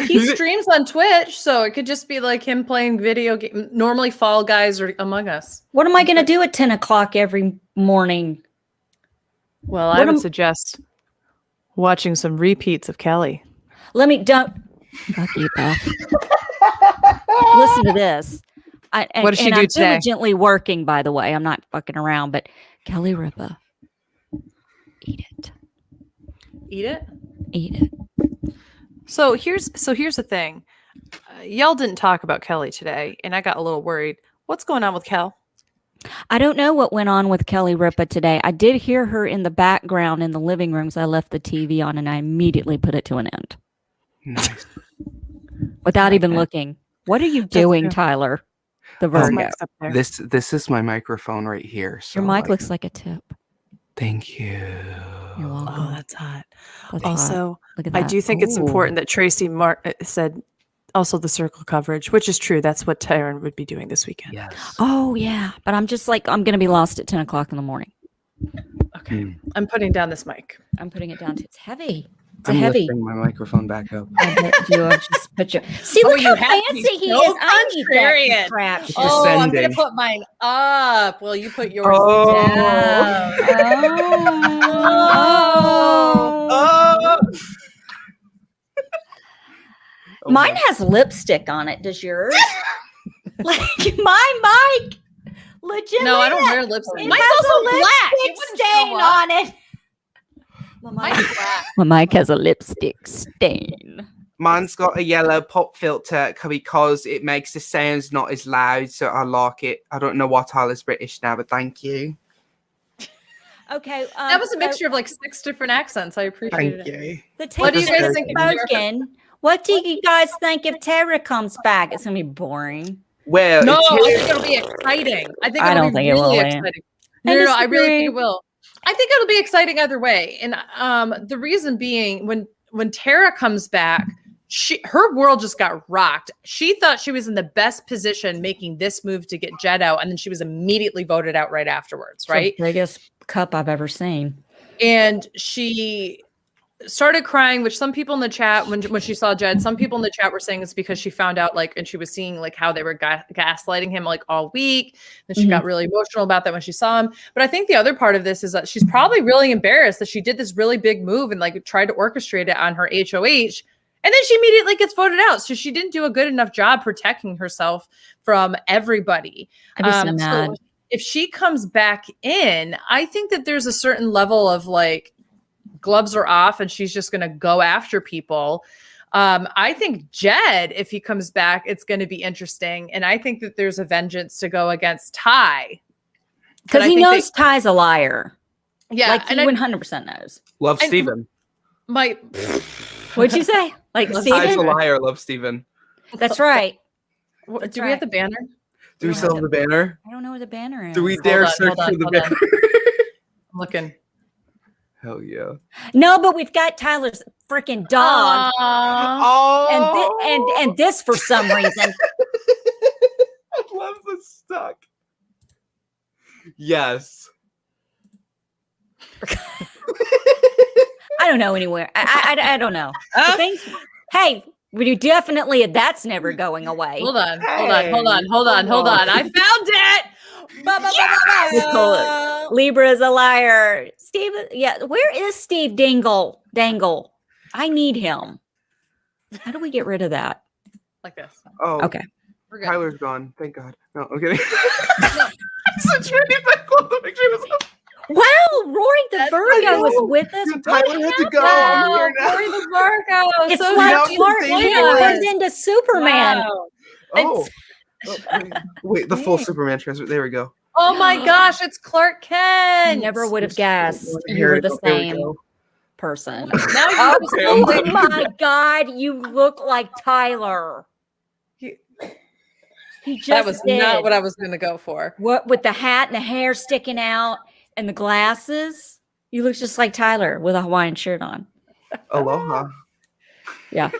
He streams on Twitch, so it could just be like him playing video game. Normally Fall Guys or Among Us. What am I gonna do at 10 o'clock every morning? Well, I would suggest watching some repeats of Kelly. Fuck you, Beth. Listen to this. What does she do I'm today? Diligently working, by the way. I'm not fucking around, but Kelly Ripa, eat it. Eat it? Eat it. So here's the thing. Y'all didn't talk about Kelly today, and I got a little worried. What's going on with Kel? I don't know what went on with Kelly Ripa today. I did hear her in the background in the living room, so I left the TV on and I immediately put it to an end. Nice. Without even looking. What are you doing, Tyler? The Virgo. This is my microphone right here. So your mic looks like a tip. Thank you. You're welcome. Oh, that's hot. That's also, hot. Look at that. I do think it's important that Tracy said also the circle coverage, which is true. That's what Taryn would be doing this weekend. Yes. Oh, yeah. But I'm just like, I'm going to be lost at 10 o'clock in the morning. Okay. I'm putting down this mic. I'm putting it down. It's heavy. It's I'm heavy. lifting my microphone back up. I bet you just put your. See, look how fancy he is. I need that crap. Oh, I'm going to put mine up. Well, you put yours down. Mine has lipstick on it. Does yours? Like my mic. Legit. No, I don't wear lipstick. Mine's also black. Lipstick stain on it. My mic has a lipstick stain. Mine's got a yellow pop filter because it makes the sounds not as loud, so I like it. I don't know why Tyler's British now, but thank you. Okay. That was a mixture of like 6 different accents. I appreciate Thank you. What do you guys think of What do you guys think if Tara comes back? It's gonna be boring. Well, no, I think it'll be exciting. I think it'll be really exciting. No, I really think it will. I think it'll be exciting either way. And the reason being, when Tara comes back, her world just got rocked. She thought she was in the best position making this move to get Jed out, and then she was immediately voted out right afterwards, right? It's the biggest cup I've ever seen. And she started crying, which some people in the chat, when she saw Jed, some people in the chat were saying it's because she found out, like, and she was seeing like how they were gaslighting him like all week. Then she got really emotional about that when she saw him. But I think the other part of this is that she's probably really embarrassed that she did this really big move and like tried to orchestrate it on her HOH. And then she immediately gets voted out. So she didn't do a good enough job protecting herself from everybody. So if she comes back in, I think that there's a certain level of like, gloves are off and she's just going to go after people. I think Jed, if he comes back, it's going to be interesting. And I think that there's a vengeance to go against Ty. Because he knows Ty's a liar. Yeah. Like he 100% knows. Love Steven. What'd you say? Like Steven? Ty's a liar. Love Steven. That's right. Do we have the banner? Do we still have the banner? I don't know where the banner is. Do we dare search for the banner? I'm looking. Hell yeah. No, but we've got Tyler's freaking dog. Oh, And this for some reason. I love the stuck. Yes. I don't know anywhere. I don't know. Hey, we definitely that's never going away. Hold on. I found it. Just call it. Libra is a liar. Steve, where is Steve Dangle? I need him. How do we get rid of that? Like this. Oh, okay. We're good. Tyler's gone. Thank God. No, I'm kidding. Such a the picture was up. Wow, Rory the Virgo was with us. Dude, Tyler had to go. Wow, Rory the Virgo. It's so like happy Clark to see Kent you. turned into Superman. Wow. Oh. Wait, the full Superman transfer. There we go. Oh my gosh, it's Clark I Kent. never would have guessed you Here were we the go. There we same go. person. Now Oh my God, you look like Tyler. He just that was did. not what I was going to go for. What with the hat and the hair sticking out and the glasses? You look just like Tyler with a Hawaiian shirt on. Aloha. Yeah.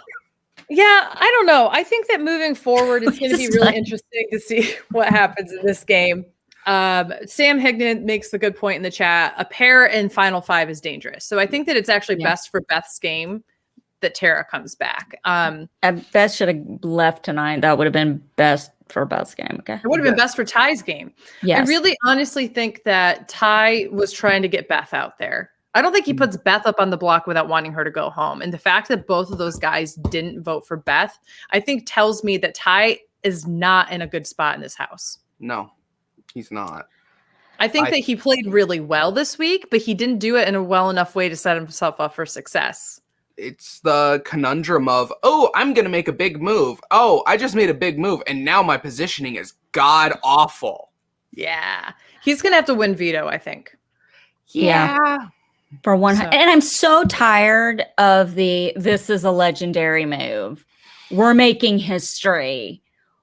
Yeah, I don't know. I think that moving forward, it's going to be really interesting to see what happens in this game. Sam Hignan makes the good point in the chat. A pair in Final Five is dangerous. So I think that it's actually best for Beth's game that Tara comes back. Beth should have left tonight. That would have been best for Beth's game. Okay. It would have been best for Ty's game. Yes. I really honestly think that Ty was trying to get Beth out there. I don't think he puts Beth up on the block without wanting her to go home. And the fact that both of those guys didn't vote for Beth, I think tells me that Ty is not in a good spot in this house. No, he's not. I think that he played really well this week, but he didn't do it in a well enough way to set himself up for success. It's the conundrum of, oh, I'm going to make a big move. Oh, I just made a big move. And now my positioning is god awful. Yeah. He's going to have to win veto, I think. Yeah. For one, and I'm so tired of this is a legendary move. We're making history.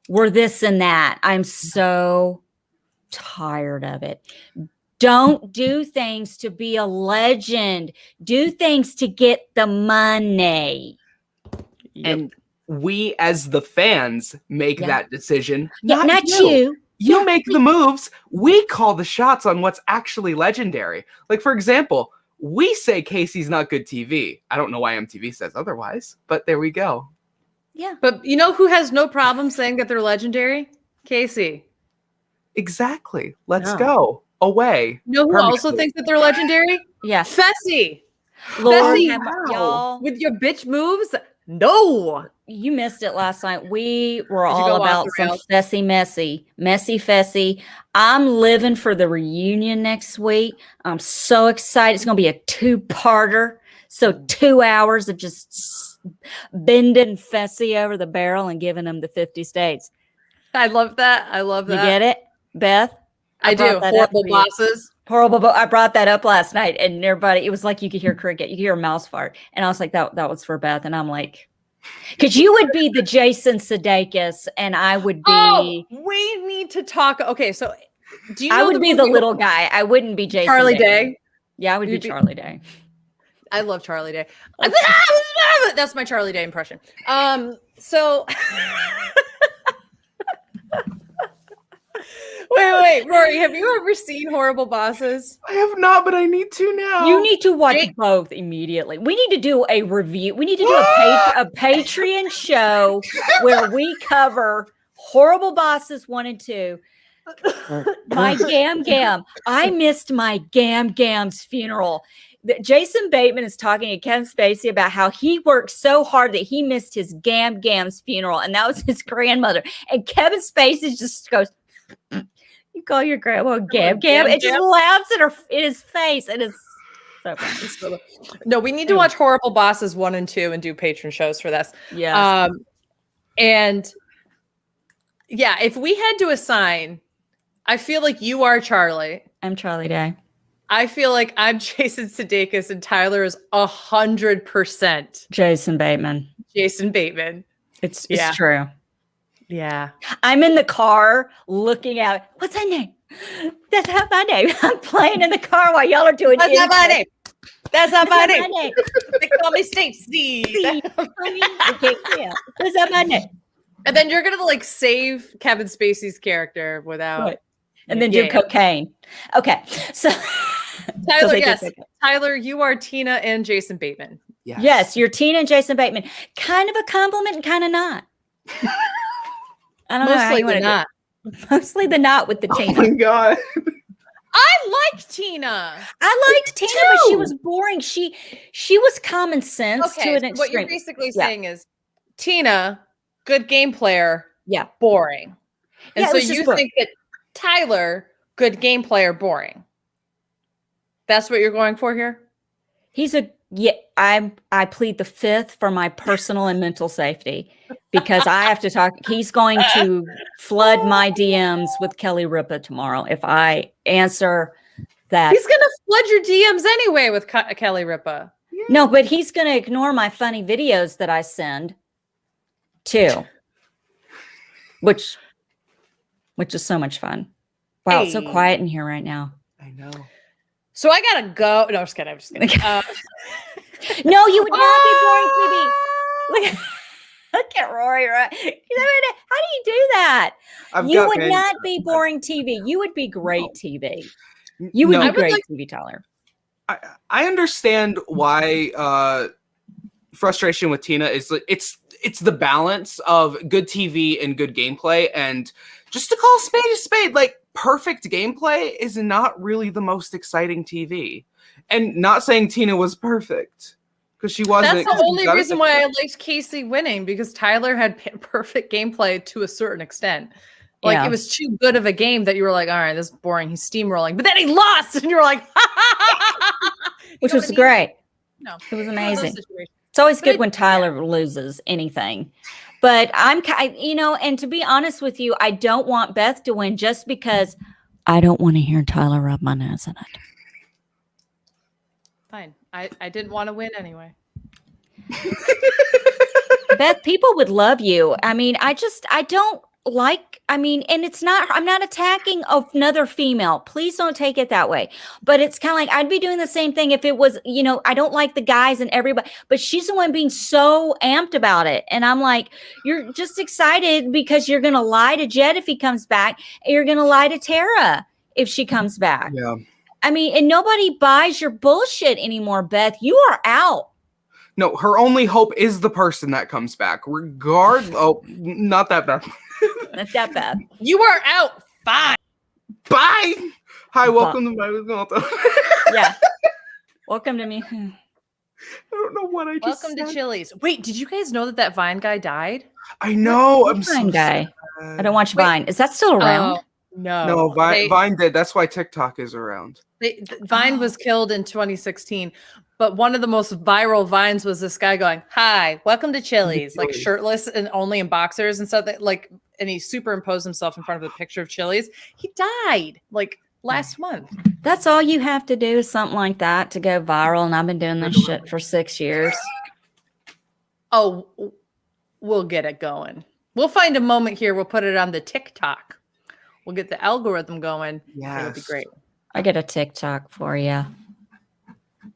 We're this and that. I'm so tired of it. Don't do things to be a legend. Do things to get the money. Yep. And we as the fans make that decision. Yeah, not you. You make the moves. We call the shots on what's actually legendary. Like, for example, we say Casey's not good TV. I don't know why MTV says otherwise, but there we go. Yeah. But you know who has no problem saying that they're legendary? Casey. Exactly. Let's go. Away. You know who also thinks that they're legendary? Yeah. Fessy. Lord, Fessy, y'all. With your bitch moves? No. You missed it last night. We were all about some messy Fessy. I'm living for the reunion next week. I'm so excited. It's going to be a 2-parter. So 2 hours of just bending Fessy over the barrel and giving him the 50 states. I love that. You get it, Beth? I do. Horrible bosses. Horrible. I brought that up last night, and everybody, it was like you could hear cricket, you could hear a mouse fart, and I was like, that was for Beth, and I'm like, because you would be the Jason Sudeikis, and I would be. Oh, we need to talk. Okay, so do you know I would be the little guy. I wouldn't be Jason. Charlie Day. Yeah, I would be Charlie Day. I love Charlie Day. That's my Charlie Day impression. So. Wait, Rory, have you ever seen Horrible Bosses? I have not, but I need to now. You need to watch both immediately. We need to do a review. We need to do a Patreon show where we cover Horrible Bosses 1 and 2. My Gam. I missed my Gam's funeral. Jason Bateman is talking to Kevin Spacey about how he worked so hard that he missed his Gam's funeral, and that was his grandmother. And Kevin Spacey just goes, "You call your grandma Gam?" It just laughs in his face. It is so funny. No, we need to watch Horrible Bosses 1 and 2 and do patron shows for this. Yeah. And yeah, if we had to assign, I feel like you are Charlie. I'm Charlie Day. I feel like I'm Jason Sudeikis and Tyler is 100% Jason Bateman. It's true. Yeah. I'm in the car looking at, what's her name? That's not my name. I'm playing in the car while y'all are doing That's not my name. That's not my That's name. not my name. They call me Stacy. Okay, yeah. That's not my name. And then you're gonna like save Kevin Spacey's character without, Right. And then do cocaine. Okay, so Tyler, yes, Tyler, you are Tina and Jason Bateman. Yes, you're Tina and Jason Bateman. Kind of a compliment and kind of not. I don't know how you want to not. Mostly the not with the Tina. Oh my God. I like Tina. I liked Tina, but she was boring. She was common sense to an extreme. What you're basically saying is Tina, good game player, boring. And so you think that Tyler, good game player, boring. That's what you're going for here? He's I plead the fifth for my personal and mental safety because I have to talk. He's going to flood my DMs with Kelly Ripa tomorrow if I answer that. He's going to flood your DMs anyway with Kelly Ripa. Yeah. No, but he's going to ignore my funny videos that I send too, which is so much fun. Wow, it's so quiet in here right now. I know. So I gotta go. No, I'm just kidding. No, you would not be boring TV. Look at Rory. Right? How do you do that? You would not be boring TV. You would be great TV. You would be great TV, Tyler. I understand why frustration with Tina is it's the balance of good TV and good gameplay, and just to call a spade, like perfect gameplay is not really the most exciting TV. And not saying Tina was perfect, because she wasn't. That's the only reason why I liked Casey winning, because Tyler had perfect gameplay to a certain extent. Like it was too good of a game that you were like, all right, this is boring. He's steamrolling, but then he lost, and you were like, which was great. No, it was amazing. It's always good when Tyler loses anything. But and to be honest with you, I don't want Beth to win just because I don't want to hear Tyler rub my nose in it. Fine. I didn't want to win anyway. Beth, people would love you. I mean, and it's not, I'm not attacking another female. Please don't take it that way. But it's kind of like, I'd be doing the same thing if it was, I don't like the guys and everybody, but she's the one being so amped about it. And I'm like, you're just excited because you're going to lie to Jed if he comes back. And you're going to lie to Tara if she comes back. Yeah. I mean, and nobody buys your bullshit anymore, Beth. You are out. No, her only hope is the person that comes back. Not that bad. Not that bad. You are out. Bye. Bye. Hi, welcome to my. Yeah. Welcome to me. I don't know what I just Welcome to Chili's. Wait, did you guys know that Vine guy died? I know. I'm Vine guy. Sad. I don't watch Vine. Is that still around? No, Vine did. That's why TikTok is around. Vine was killed in 2016, but one of the most viral Vines was this guy going, "Hi, welcome to Chili's," like shirtless and only in boxers and stuff. And he superimposed himself in front of a picture of Chili's. He died like last month. That's all you have to do is something like that to go viral. And I've been doing this shit for 6 years. Oh, we'll get it going. We'll find a moment here. We'll put it on the TikTok. We'll get the algorithm going. Yeah, it'll be great. I get a TikTok for you.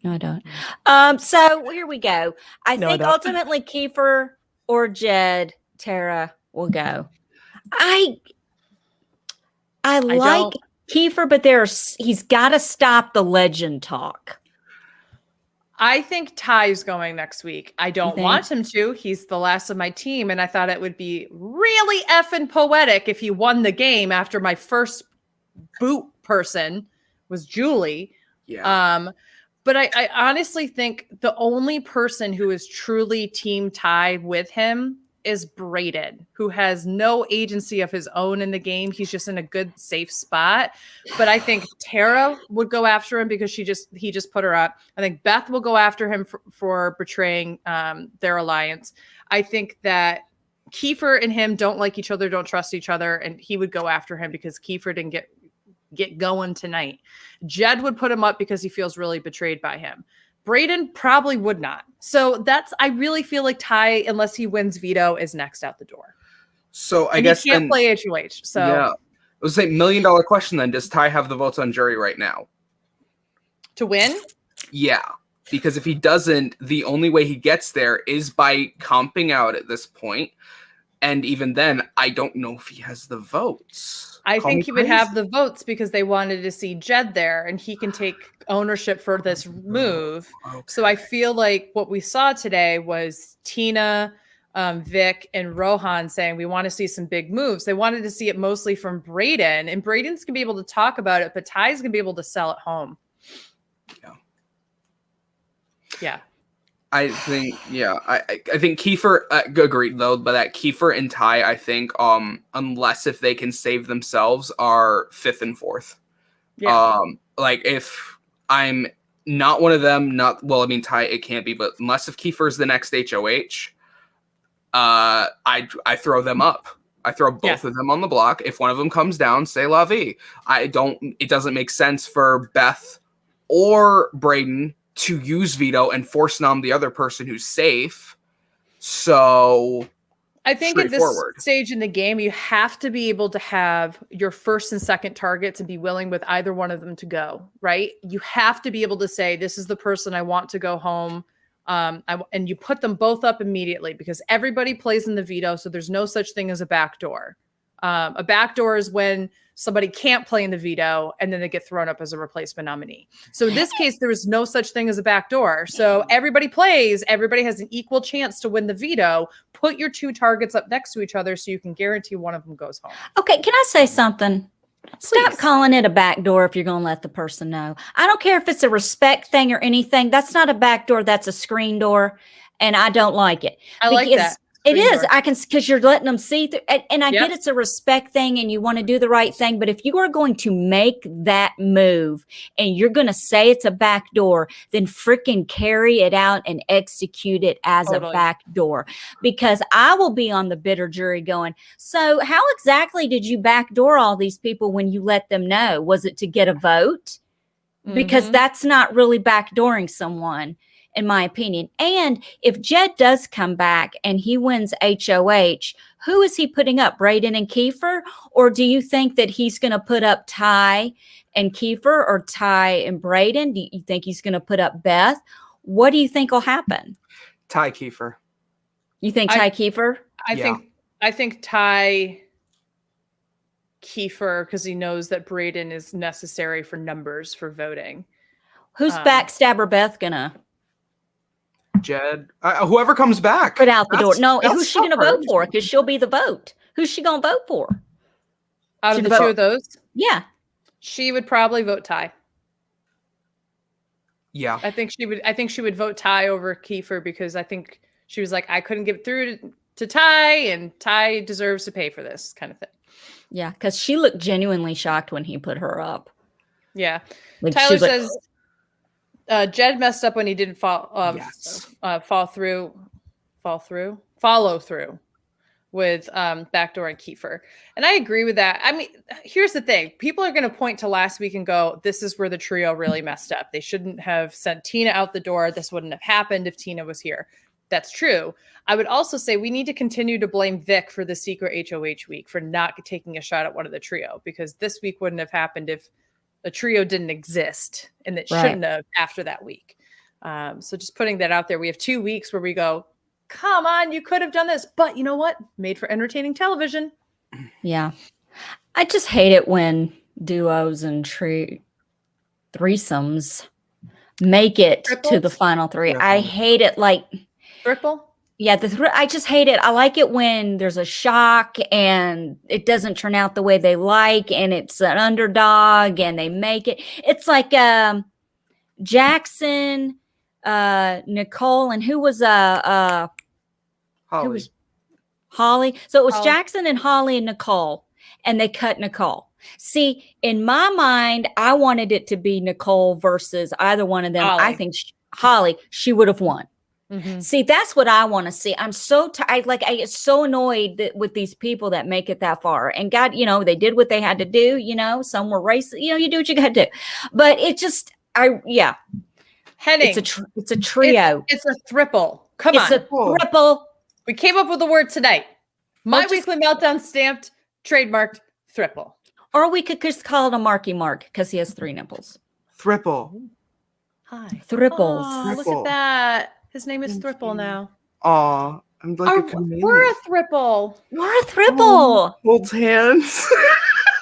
No, I don't. So here we go. I think ultimately Kiefer or Jed, Tara will go. I like Kiefer, but he's got to stop the legend talk. I think Ty's going next week. I don't want him to. He's the last of my team, and I thought it would be really effing poetic if he won the game after my first boot person was Julie. Yeah. But I honestly think the only person who is truly team Ty with him is Brayden, who has no agency of his own in the game. He's just in a good, safe spot. But I think Tara would go after him because he just put her up. I think Beth will go after him for betraying their alliance. I think that Kiefer and him don't like each other, don't trust each other, and he would go after him because Kiefer didn't get going tonight. Jed would put him up because he feels really betrayed by him. Brayden probably would not. So I really feel like Ty, unless he wins veto, is next out the door. So I guess he can't play HOH. So yeah, I was saying $1 million question then. Does Ty have the votes on jury right now? To win? Yeah. Because if he doesn't, the only way he gets there is by comping out at this point. And even then, I don't know if he has the votes. I think he would have the votes because they wanted to see Jed there and he can take ownership for this move. Okay. So I feel like what we saw today was Tina, Vic, and Rohan saying we want to see some big moves. They wanted to see it mostly from Brayden, and Brayden's going to be able to talk about it, but Ty's going to be able to sell it home. Yeah. I think, I think Kiefer, agreed though, but that Kiefer and Ty, I think, unless if they can save themselves, are 5th and 4th. Yeah. Like if I'm not one of them, Ty, it can't be, but unless if Kiefer is the next HOH, I throw them up. I throw both of them on the block. If one of them comes down, say la vie. It doesn't make sense for Beth or Brayden to use veto and force nom the other person who's safe. So I think at this stage in the game, you have to be able to have your first and second targets and be willing with either one of them to go, right? You have to be able to say, this is the person I want to go home. And you put them both up immediately because everybody plays in the veto. So there's no such thing as a backdoor. A backdoor is when somebody can't play in the veto and then they get thrown up as a replacement nominee. So in this case, there is no such thing as a backdoor. So everybody plays, everybody has an equal chance to win the veto. Put your 2 targets up next to each other so you can guarantee one of them goes home. Okay, can I say something? Stop calling it a backdoor if you're going to let the person know. I don't care if it's a respect thing or anything. That's not a backdoor. That's a screen door. And I don't like it. I like that. It is. I can, because you're letting them see through, and I get it's a respect thing and you want to do the right thing. But if you are going to make that move and you're going to say it's a back door, then freaking carry it out and execute it as a back door. Because I will be on the bitter jury going, so how exactly did you backdoor all these people when you let them know? Was it to get a vote? Because that's not really backdooring someone, in my opinion. And if Jed does come back and he wins HOH, who is he putting up, Brayden and Kiefer? Or do you think that he's going to put up Ty and Kiefer or Ty and Brayden? Do you think he's going to put up Beth? What do you think will happen? Ty Kiefer. You think Ty Kiefer? I think Ty Kiefer, because he knows that Brayden is necessary for numbers for voting. Who's backstabber Beth gonna? Jed, whoever comes back. Put out the door. No, who's she going to vote for? Because she'll be the vote. Who's she going to vote for? Out of the 2 of those? Yeah. She would probably vote Ty. Yeah. I think she would vote Ty over Kiefer because I think she was like, I couldn't get through to Ty and Ty deserves to pay for this kind of thing. Yeah, because she looked genuinely shocked when he put her up. Yeah. Like, Tyler says... Jed messed up when he didn't follow through with backdoor and Kiefer. And I agree with that. I mean, here's the thing. People are going to point to last week and go, this is where the trio really messed up. They shouldn't have sent Tina out the door. This wouldn't have happened if Tina was here. That's true. I would also say we need to continue to blame Vic for the secret HOH week for not taking a shot at one of the trio, because this week wouldn't have happened if the trio didn't exist, and it shouldn't have after that week. So just putting that out there, we have 2 weeks where we go, come on, you could have done this, but you know what? Made for entertaining television. Yeah. I just hate it when duos and threesomes make it to the final 3. I hate it. Like triple. Yeah, I just hate it. I like it when there's a shock and it doesn't turn out the way they like, and it's an underdog and they make it. It's like Jackson, Nicole, and who was Holly. Who was Holly? So it was Holly. Jackson and Holly and Nicole, and they cut Nicole. See, in my mind, I wanted it to be Nicole versus either one of them. Holly. I think Holly, she would have won. Mm-hmm. See, that's what I want to see. I'm so tired. Like, I get so annoyed with these people that make it that far. And God, they did what they had to do. Some were racist. You do what you got to do. But it just, Henning, it's a trio. It's a thriple. Come on. It's a thriple. We came up with the word tonight. My weekly meltdown stamped, trademarked thriple. Or we could just call it a Marky Mark because he has 3 nipples. Thriple. Hi. Thripples. Aw, look Thriple. at that. His name is Thank Thriple you. now. Aw, I'm like a chameleon. We're a Thriple. We're a Thriple. Holds hands.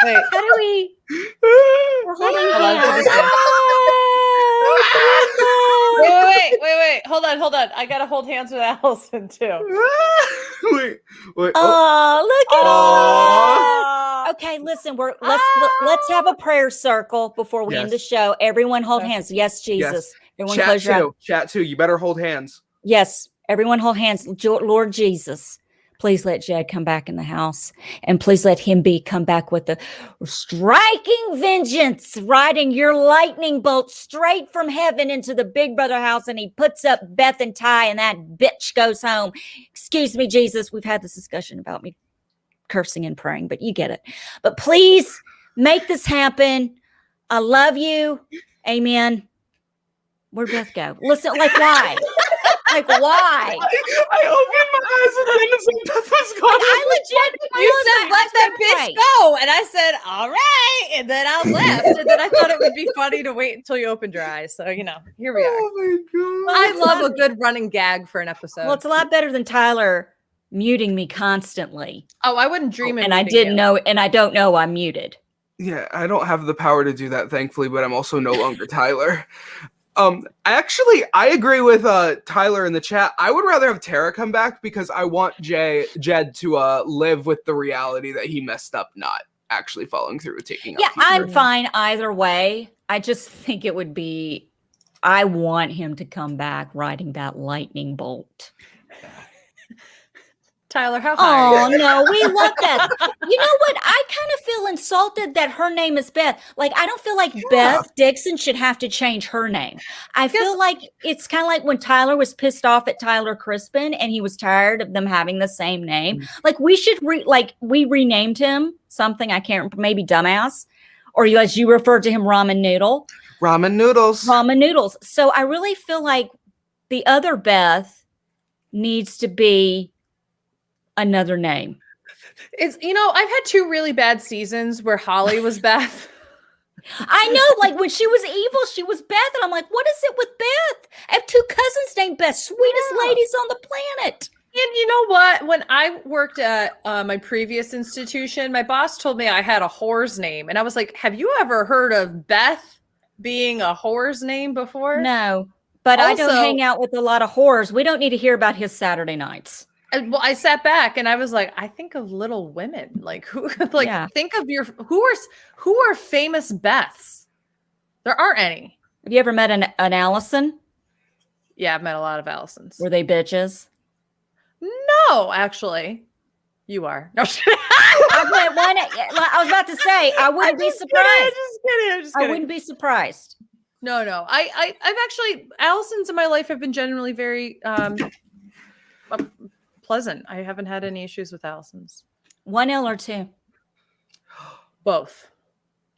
Wait. How do we? We're holding Hold on, hands. finish Oh, Wait. Hold on. I gotta hold hands with Allison too. Wait. Oh, look at Aw. us. Okay, listen, let's have a prayer circle before we end the Yes. show. Everyone hold hands. Yes, Jesus. Everyone Chat close your eyes. Chat too. You better hold hands. Yes, everyone hold hands. Lord Jesus, please let Jed come back in the house, and please let him come back with the striking vengeance, riding your lightning bolt straight from heaven into the Big Brother house, and he puts up Beth and Ty, and that bitch goes home. Excuse me, Jesus. We've had this discussion about me cursing and praying, but you get it. But please make this happen. I love you. Amen. Where'd Beth go? Listen, like why? Like why? I opened my eyes and then as Beth was gone. I legit. You said let that bitch go, and I said all right, and then I left, and then I thought it would be funny to wait until you opened your eyes. So here we are. Oh my god! I love a good running gag for an episode. Well, it's a lot better than Tyler muting me constantly. Oh, I wouldn't dream of And I muting didn't you. know, and I don't know I'm muted. Yeah, I don't have the power to do that, thankfully, but I'm also no longer Tyler. I agree with Tyler in the chat. I would rather have Tara come back because I want Jed to live with the reality that he messed up, not actually following through with taking out Yeah, people. I'm fine either way. I just think it would be, I want him to come back riding that lightning bolt. Tyler, how high are Oh you? no, we love Beth. You know what? I kind of feel insulted that her name is Beth. Like, I don't feel like Beth Dixon should have to change her name. I feel like it's kind of like when Tyler was pissed off at Tyler Crispin and he was tired of them having the same name. Like, we should we renamed him something, I can't remember, maybe Dumbass, or as you referred to him, Ramen Noodle. Ramen noodles. Ramen Noodles. So I really feel like the other Beth needs to be another name. It's I've had 2 really bad seasons where Holly was Beth. I know, like when she was evil, she was Beth, and I'm like, what is it with Beth? I have 2 cousins named Beth, sweetest ladies on the planet. And you know what? When I worked at my previous institution, my boss told me I had a whore's name, and I was like, have you ever heard of Beth being a whore's name before? No, but I don't hang out with a lot of whores. We don't need to hear about his Saturday nights. Well, I sat back and I was like, I think of Little Women. Like who? Think of who are famous Beths? There aren't any. Have you ever met an Allison? Yeah, I've met a lot of Allisons. Were they bitches? No, actually, you are. No, I met one. I was about to say I wouldn't be surprised. I'm just kidding. I wouldn't be surprised. No. I've actually Allisons in my life have been generally very pleasant. I haven't had any issues with Allisons. 1L or 2? Both.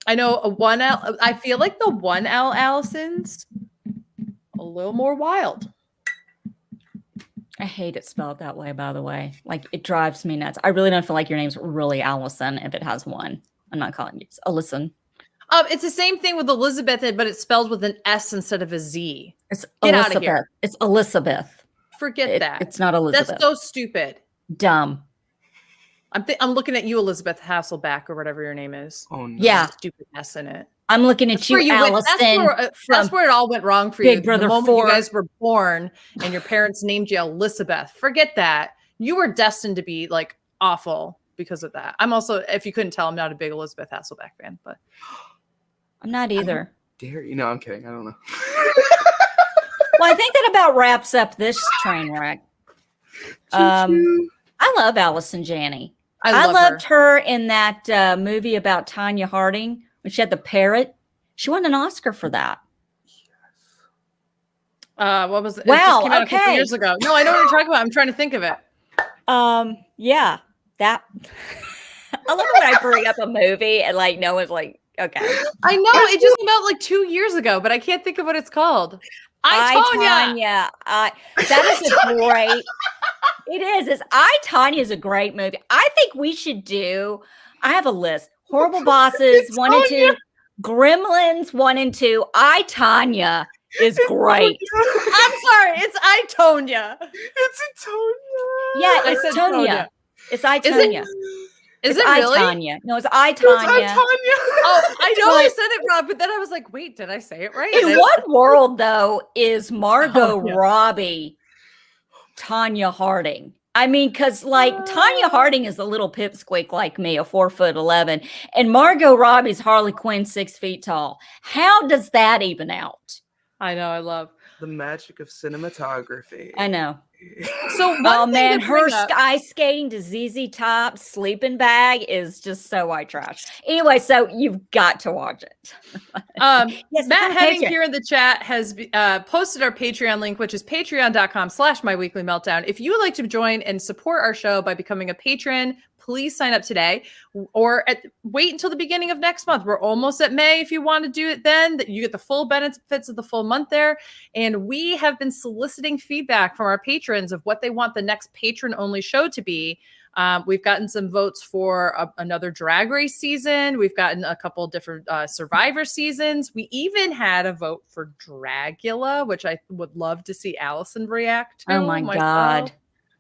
I know a 1L. I feel like the 1L Allisons a little more wild. I hate it spelled that way, by the way. Like, it drives me nuts. I really don't feel like your name's really Allison if it has 1. I'm not calling you Allison. It's the same thing with Elizabeth, but it's spelled with an S instead of a Z. It's Get Elizabeth. out of here. It's Elizabeth. Forget that. It's not Elizabeth. That's so stupid. Dumb. I'm looking at you, Elizabeth Hasselback, or whatever your name is. Oh no. Yeah. Stupid S in it. I'm looking at That's where you, Allison. that's where it all went wrong for Big you. Brother the moment 4. you guys were born and your parents named you Elizabeth. Forget that. You were destined to be like awful because of that. I'm also, if you couldn't tell, I'm not a big Elizabeth Hasselbeck fan, but I'm not either. Dare you? No, I'm kidding. I don't know. Well, I think that about wraps up this train wreck. I love Allison Janney. I loved her in that movie about Tanya Harding when she had the parrot. She won an Oscar for that. What was it? Wow, It just came out a couple okay. years ago. No, I know what you're talking about. I'm trying to think of it. Yeah, that. I love when I bring up a movie and like no one's like, okay. I know it just came out like 2 years ago, but I can't think of what it's called. Tanya. That is a great. It is. Tanya is a great movie. I think we should do. I have a list. Horrible Bosses 1 and 2, Gremlins 1 and 2, Tanya, is great. I'm sorry, it's I, Tonya. It's a Tonya. Yeah, I it's said Tonya. Tonya. It's I, Is it- Tonya. Is It's it I, really? Tanya. No, it's I, It's I, Tanya. Tonya. Oh, I know I But- said it wrong, but then I was like, wait, did I say it right? In And I- what world, though, is Margot Oh, yeah. Robbie Tanya Harding? I mean, because like Tanya Harding is a little pipsqueak like me, a 4'11", and Margot Robbie's Harley Quinn 6 feet tall. How does that even out? I know, I love. The magic of cinematography. I know. So one Oh thing man, to her bring up- sky skating to ZZ Top sleeping bag is just so white trash. Anyway, so you've got to watch it. Yes, Matt become a Heading patron. here in the chat has posted our Patreon link, which is patreon.com/myweeklymeltdown. If you would like to join and support our show by becoming a patron, please sign up today or wait until the beginning of next month. We're almost at May. If you want to do it then, you get the full benefits of the full month there. And we have been soliciting feedback from our patrons of what they want the next patron-only show to be. We've gotten some votes for another Drag Race season. We've gotten a couple different Survivor seasons. We even had a vote for Dragula, which I would love to see Allison react to. Oh my God.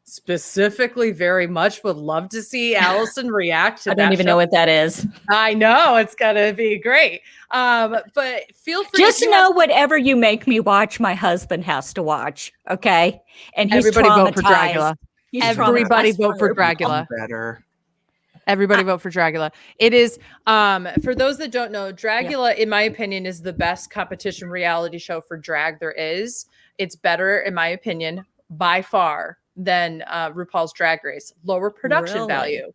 Specifically, very much would love to see Allison react to I don't even know what that is. I know it's gonna be great. But feel free. Just know whatever you make me watch, my husband has to watch. Okay, and he's Everybody vote for traumatized. Dragula. He's Everybody traumatized vote for forever. Dragula. Better. Everybody vote for Dragula. It is for those that don't know, Dragula, in my opinion, is the best competition reality show for drag there is. It's better, in my opinion, by far than RuPaul's Drag Race. Lower production Really? value,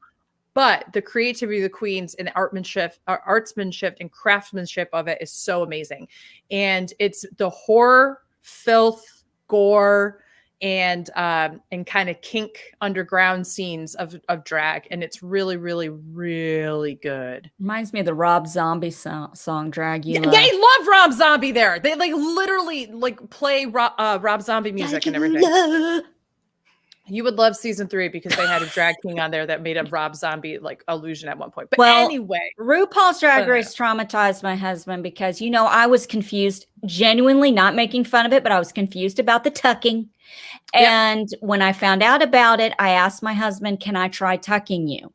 but the creativity of the queens and artsmanship and craftsmanship of it is so amazing. And it's the horror, filth, gore, and kind of kink underground scenes of drag, and it's really, really, really good. Reminds me of the Rob Zombie song Dragula. They love Rob Zombie there. They like literally like play Rob Zombie music and everything. You would love season 3 because they had a drag king on there that made a Rob Zombie like illusion at one point. But Well, anyway, RuPaul's Drag Race traumatized my husband because, I was confused, genuinely not making fun of it, but I was confused about the tucking. Yep. And when I found out about it, I asked my husband, can I try tucking you?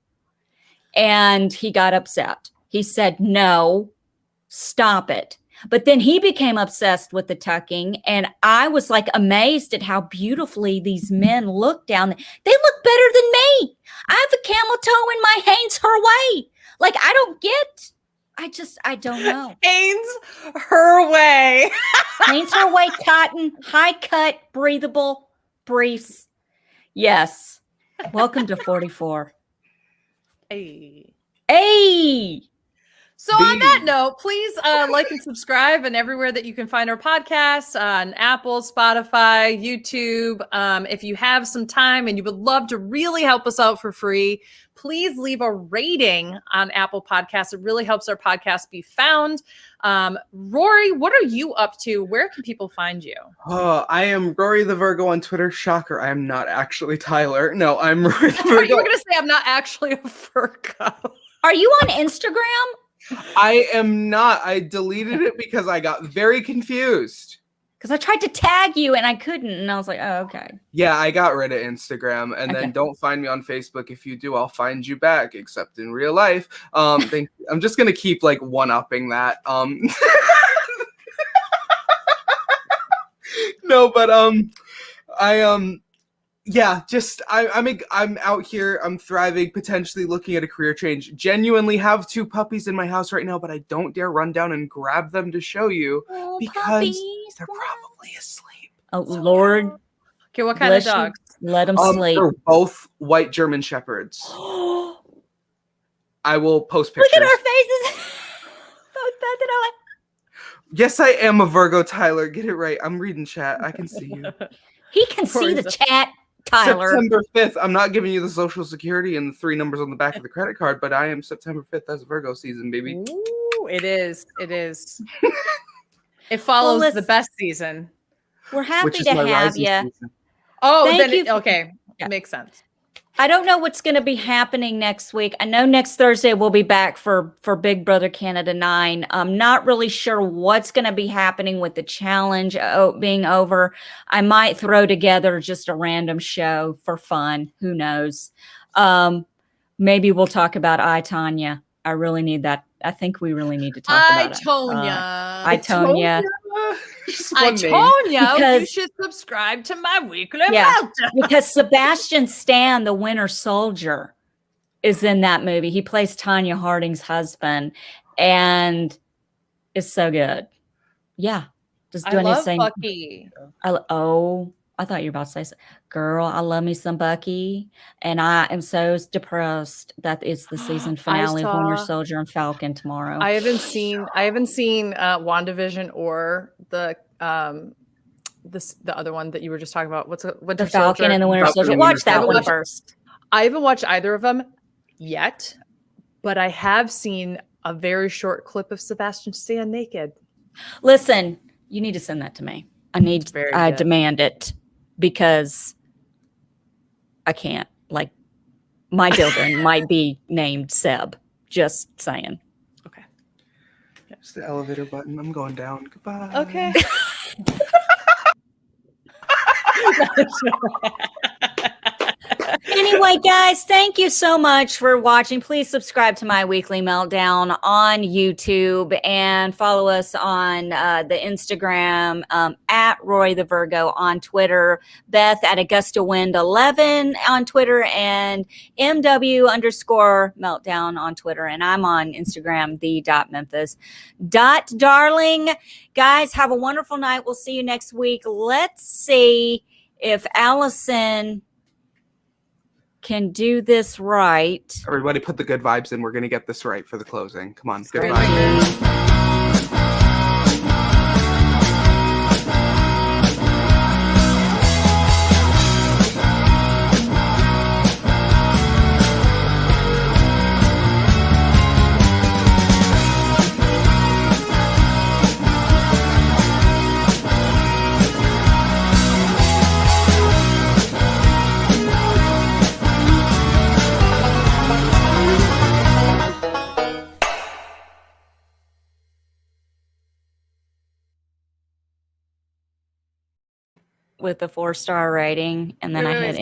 And he got upset. He said, no, stop it. But then he became obsessed with the tucking, and I was like amazed at how beautifully these men look down. They look better than me. I have a camel toe in my Hanes her way. Like, I don't know. Hanes her way. Hanes her way cotton, high cut, breathable briefs. Yes. Welcome to 44. Hey. Hey. So on that note, please like and subscribe and everywhere that you can find our podcast on Apple, Spotify, YouTube. If you have some time and you would love to really help us out for free, please leave a rating on Apple Podcasts. It really helps our podcast be found. Rory, what are you up to? Where can people find you? Oh, I am Rory the Virgo on Twitter. Shocker, I am not actually Tyler. No, I'm Rory the You were Virgo. going to say I'm not actually a Virgo. Are you on Instagram? I am not. I deleted it because I got very confused. Because I tried to tag you and I couldn't. And I was like, oh, okay. Yeah, I got rid of Instagram, and Okay. then don't find me on Facebook. If you do, I'll find you back, except in real life. I'm just gonna keep like one-upping that. No, but yeah, just I'm out here. I'm thriving, potentially looking at a career change. Genuinely have 2 puppies in my house right now, but I don't dare run down and grab them to show you because they're probably asleep. Oh, Lord. Okay, what kind bless of you. dogs? Let them sleep. They're both white German Shepherds. Look I will post pictures. at our faces. Yes, I am a Virgo, Tyler. Get it right. I'm reading chat. I can see you. He can see the chat, Tyler. September 5th. I'm not giving you the social security and the 3 numbers on the back of the credit card, but I am September 5th. That's Virgo season, baby. Ooh, it is. It is. It follows the best season. We're happy Which is to my have rising you. season. Oh, Thank then you. okay. Yeah. Makes sense. I don't know what's going to be happening next week. I know next Thursday we'll be back for Big Brother Canada 9. I'm not really sure what's going to be happening with the challenge being over. I might throw together just a random show for fun. Who knows? Maybe we'll talk about I, Tonya. I really need that. I think we really need to talk about it. I, Tonya. I, Tonya, you should subscribe to my weekly Meltdown. Because Sebastian Stan, the Winter Soldier, is in that movie. He plays Tanya Harding's husband, and it's so good. Yeah, I love Bucky. I thought you were about to say so. Girl, I love me some Bucky, and I am so depressed that it's the season finale of Winter Soldier and Falcon tomorrow. I haven't seen WandaVision or the other one that you were just talking about. What's Winter the Falcon Soldier? and the Winter Soldier. Watch that one first. I haven't watched either of them yet, but I have seen a very short clip of Sebastian Stan naked. Listen, you need to send that to me. I demand it, because I can't. Like, my children might be named Seb. Just saying. Okay. It's the elevator button. I'm going down. Goodbye. Okay. Anyway, guys, thank you so much for watching. Please subscribe to my weekly Meltdown on YouTube and follow us on the Instagram at Roy the Virgo, on Twitter, Beth at AugustaWind11 on Twitter, and MW_Meltdown on Twitter. And I'm on Instagram, the.memphis.darling. Guys, have a wonderful night. We'll see you next week. Let's see if Allison can do this right. Everybody put the good vibes in. We're going to get this right for the closing. Come on. Good vibes. With a 4-star rating, and then I hit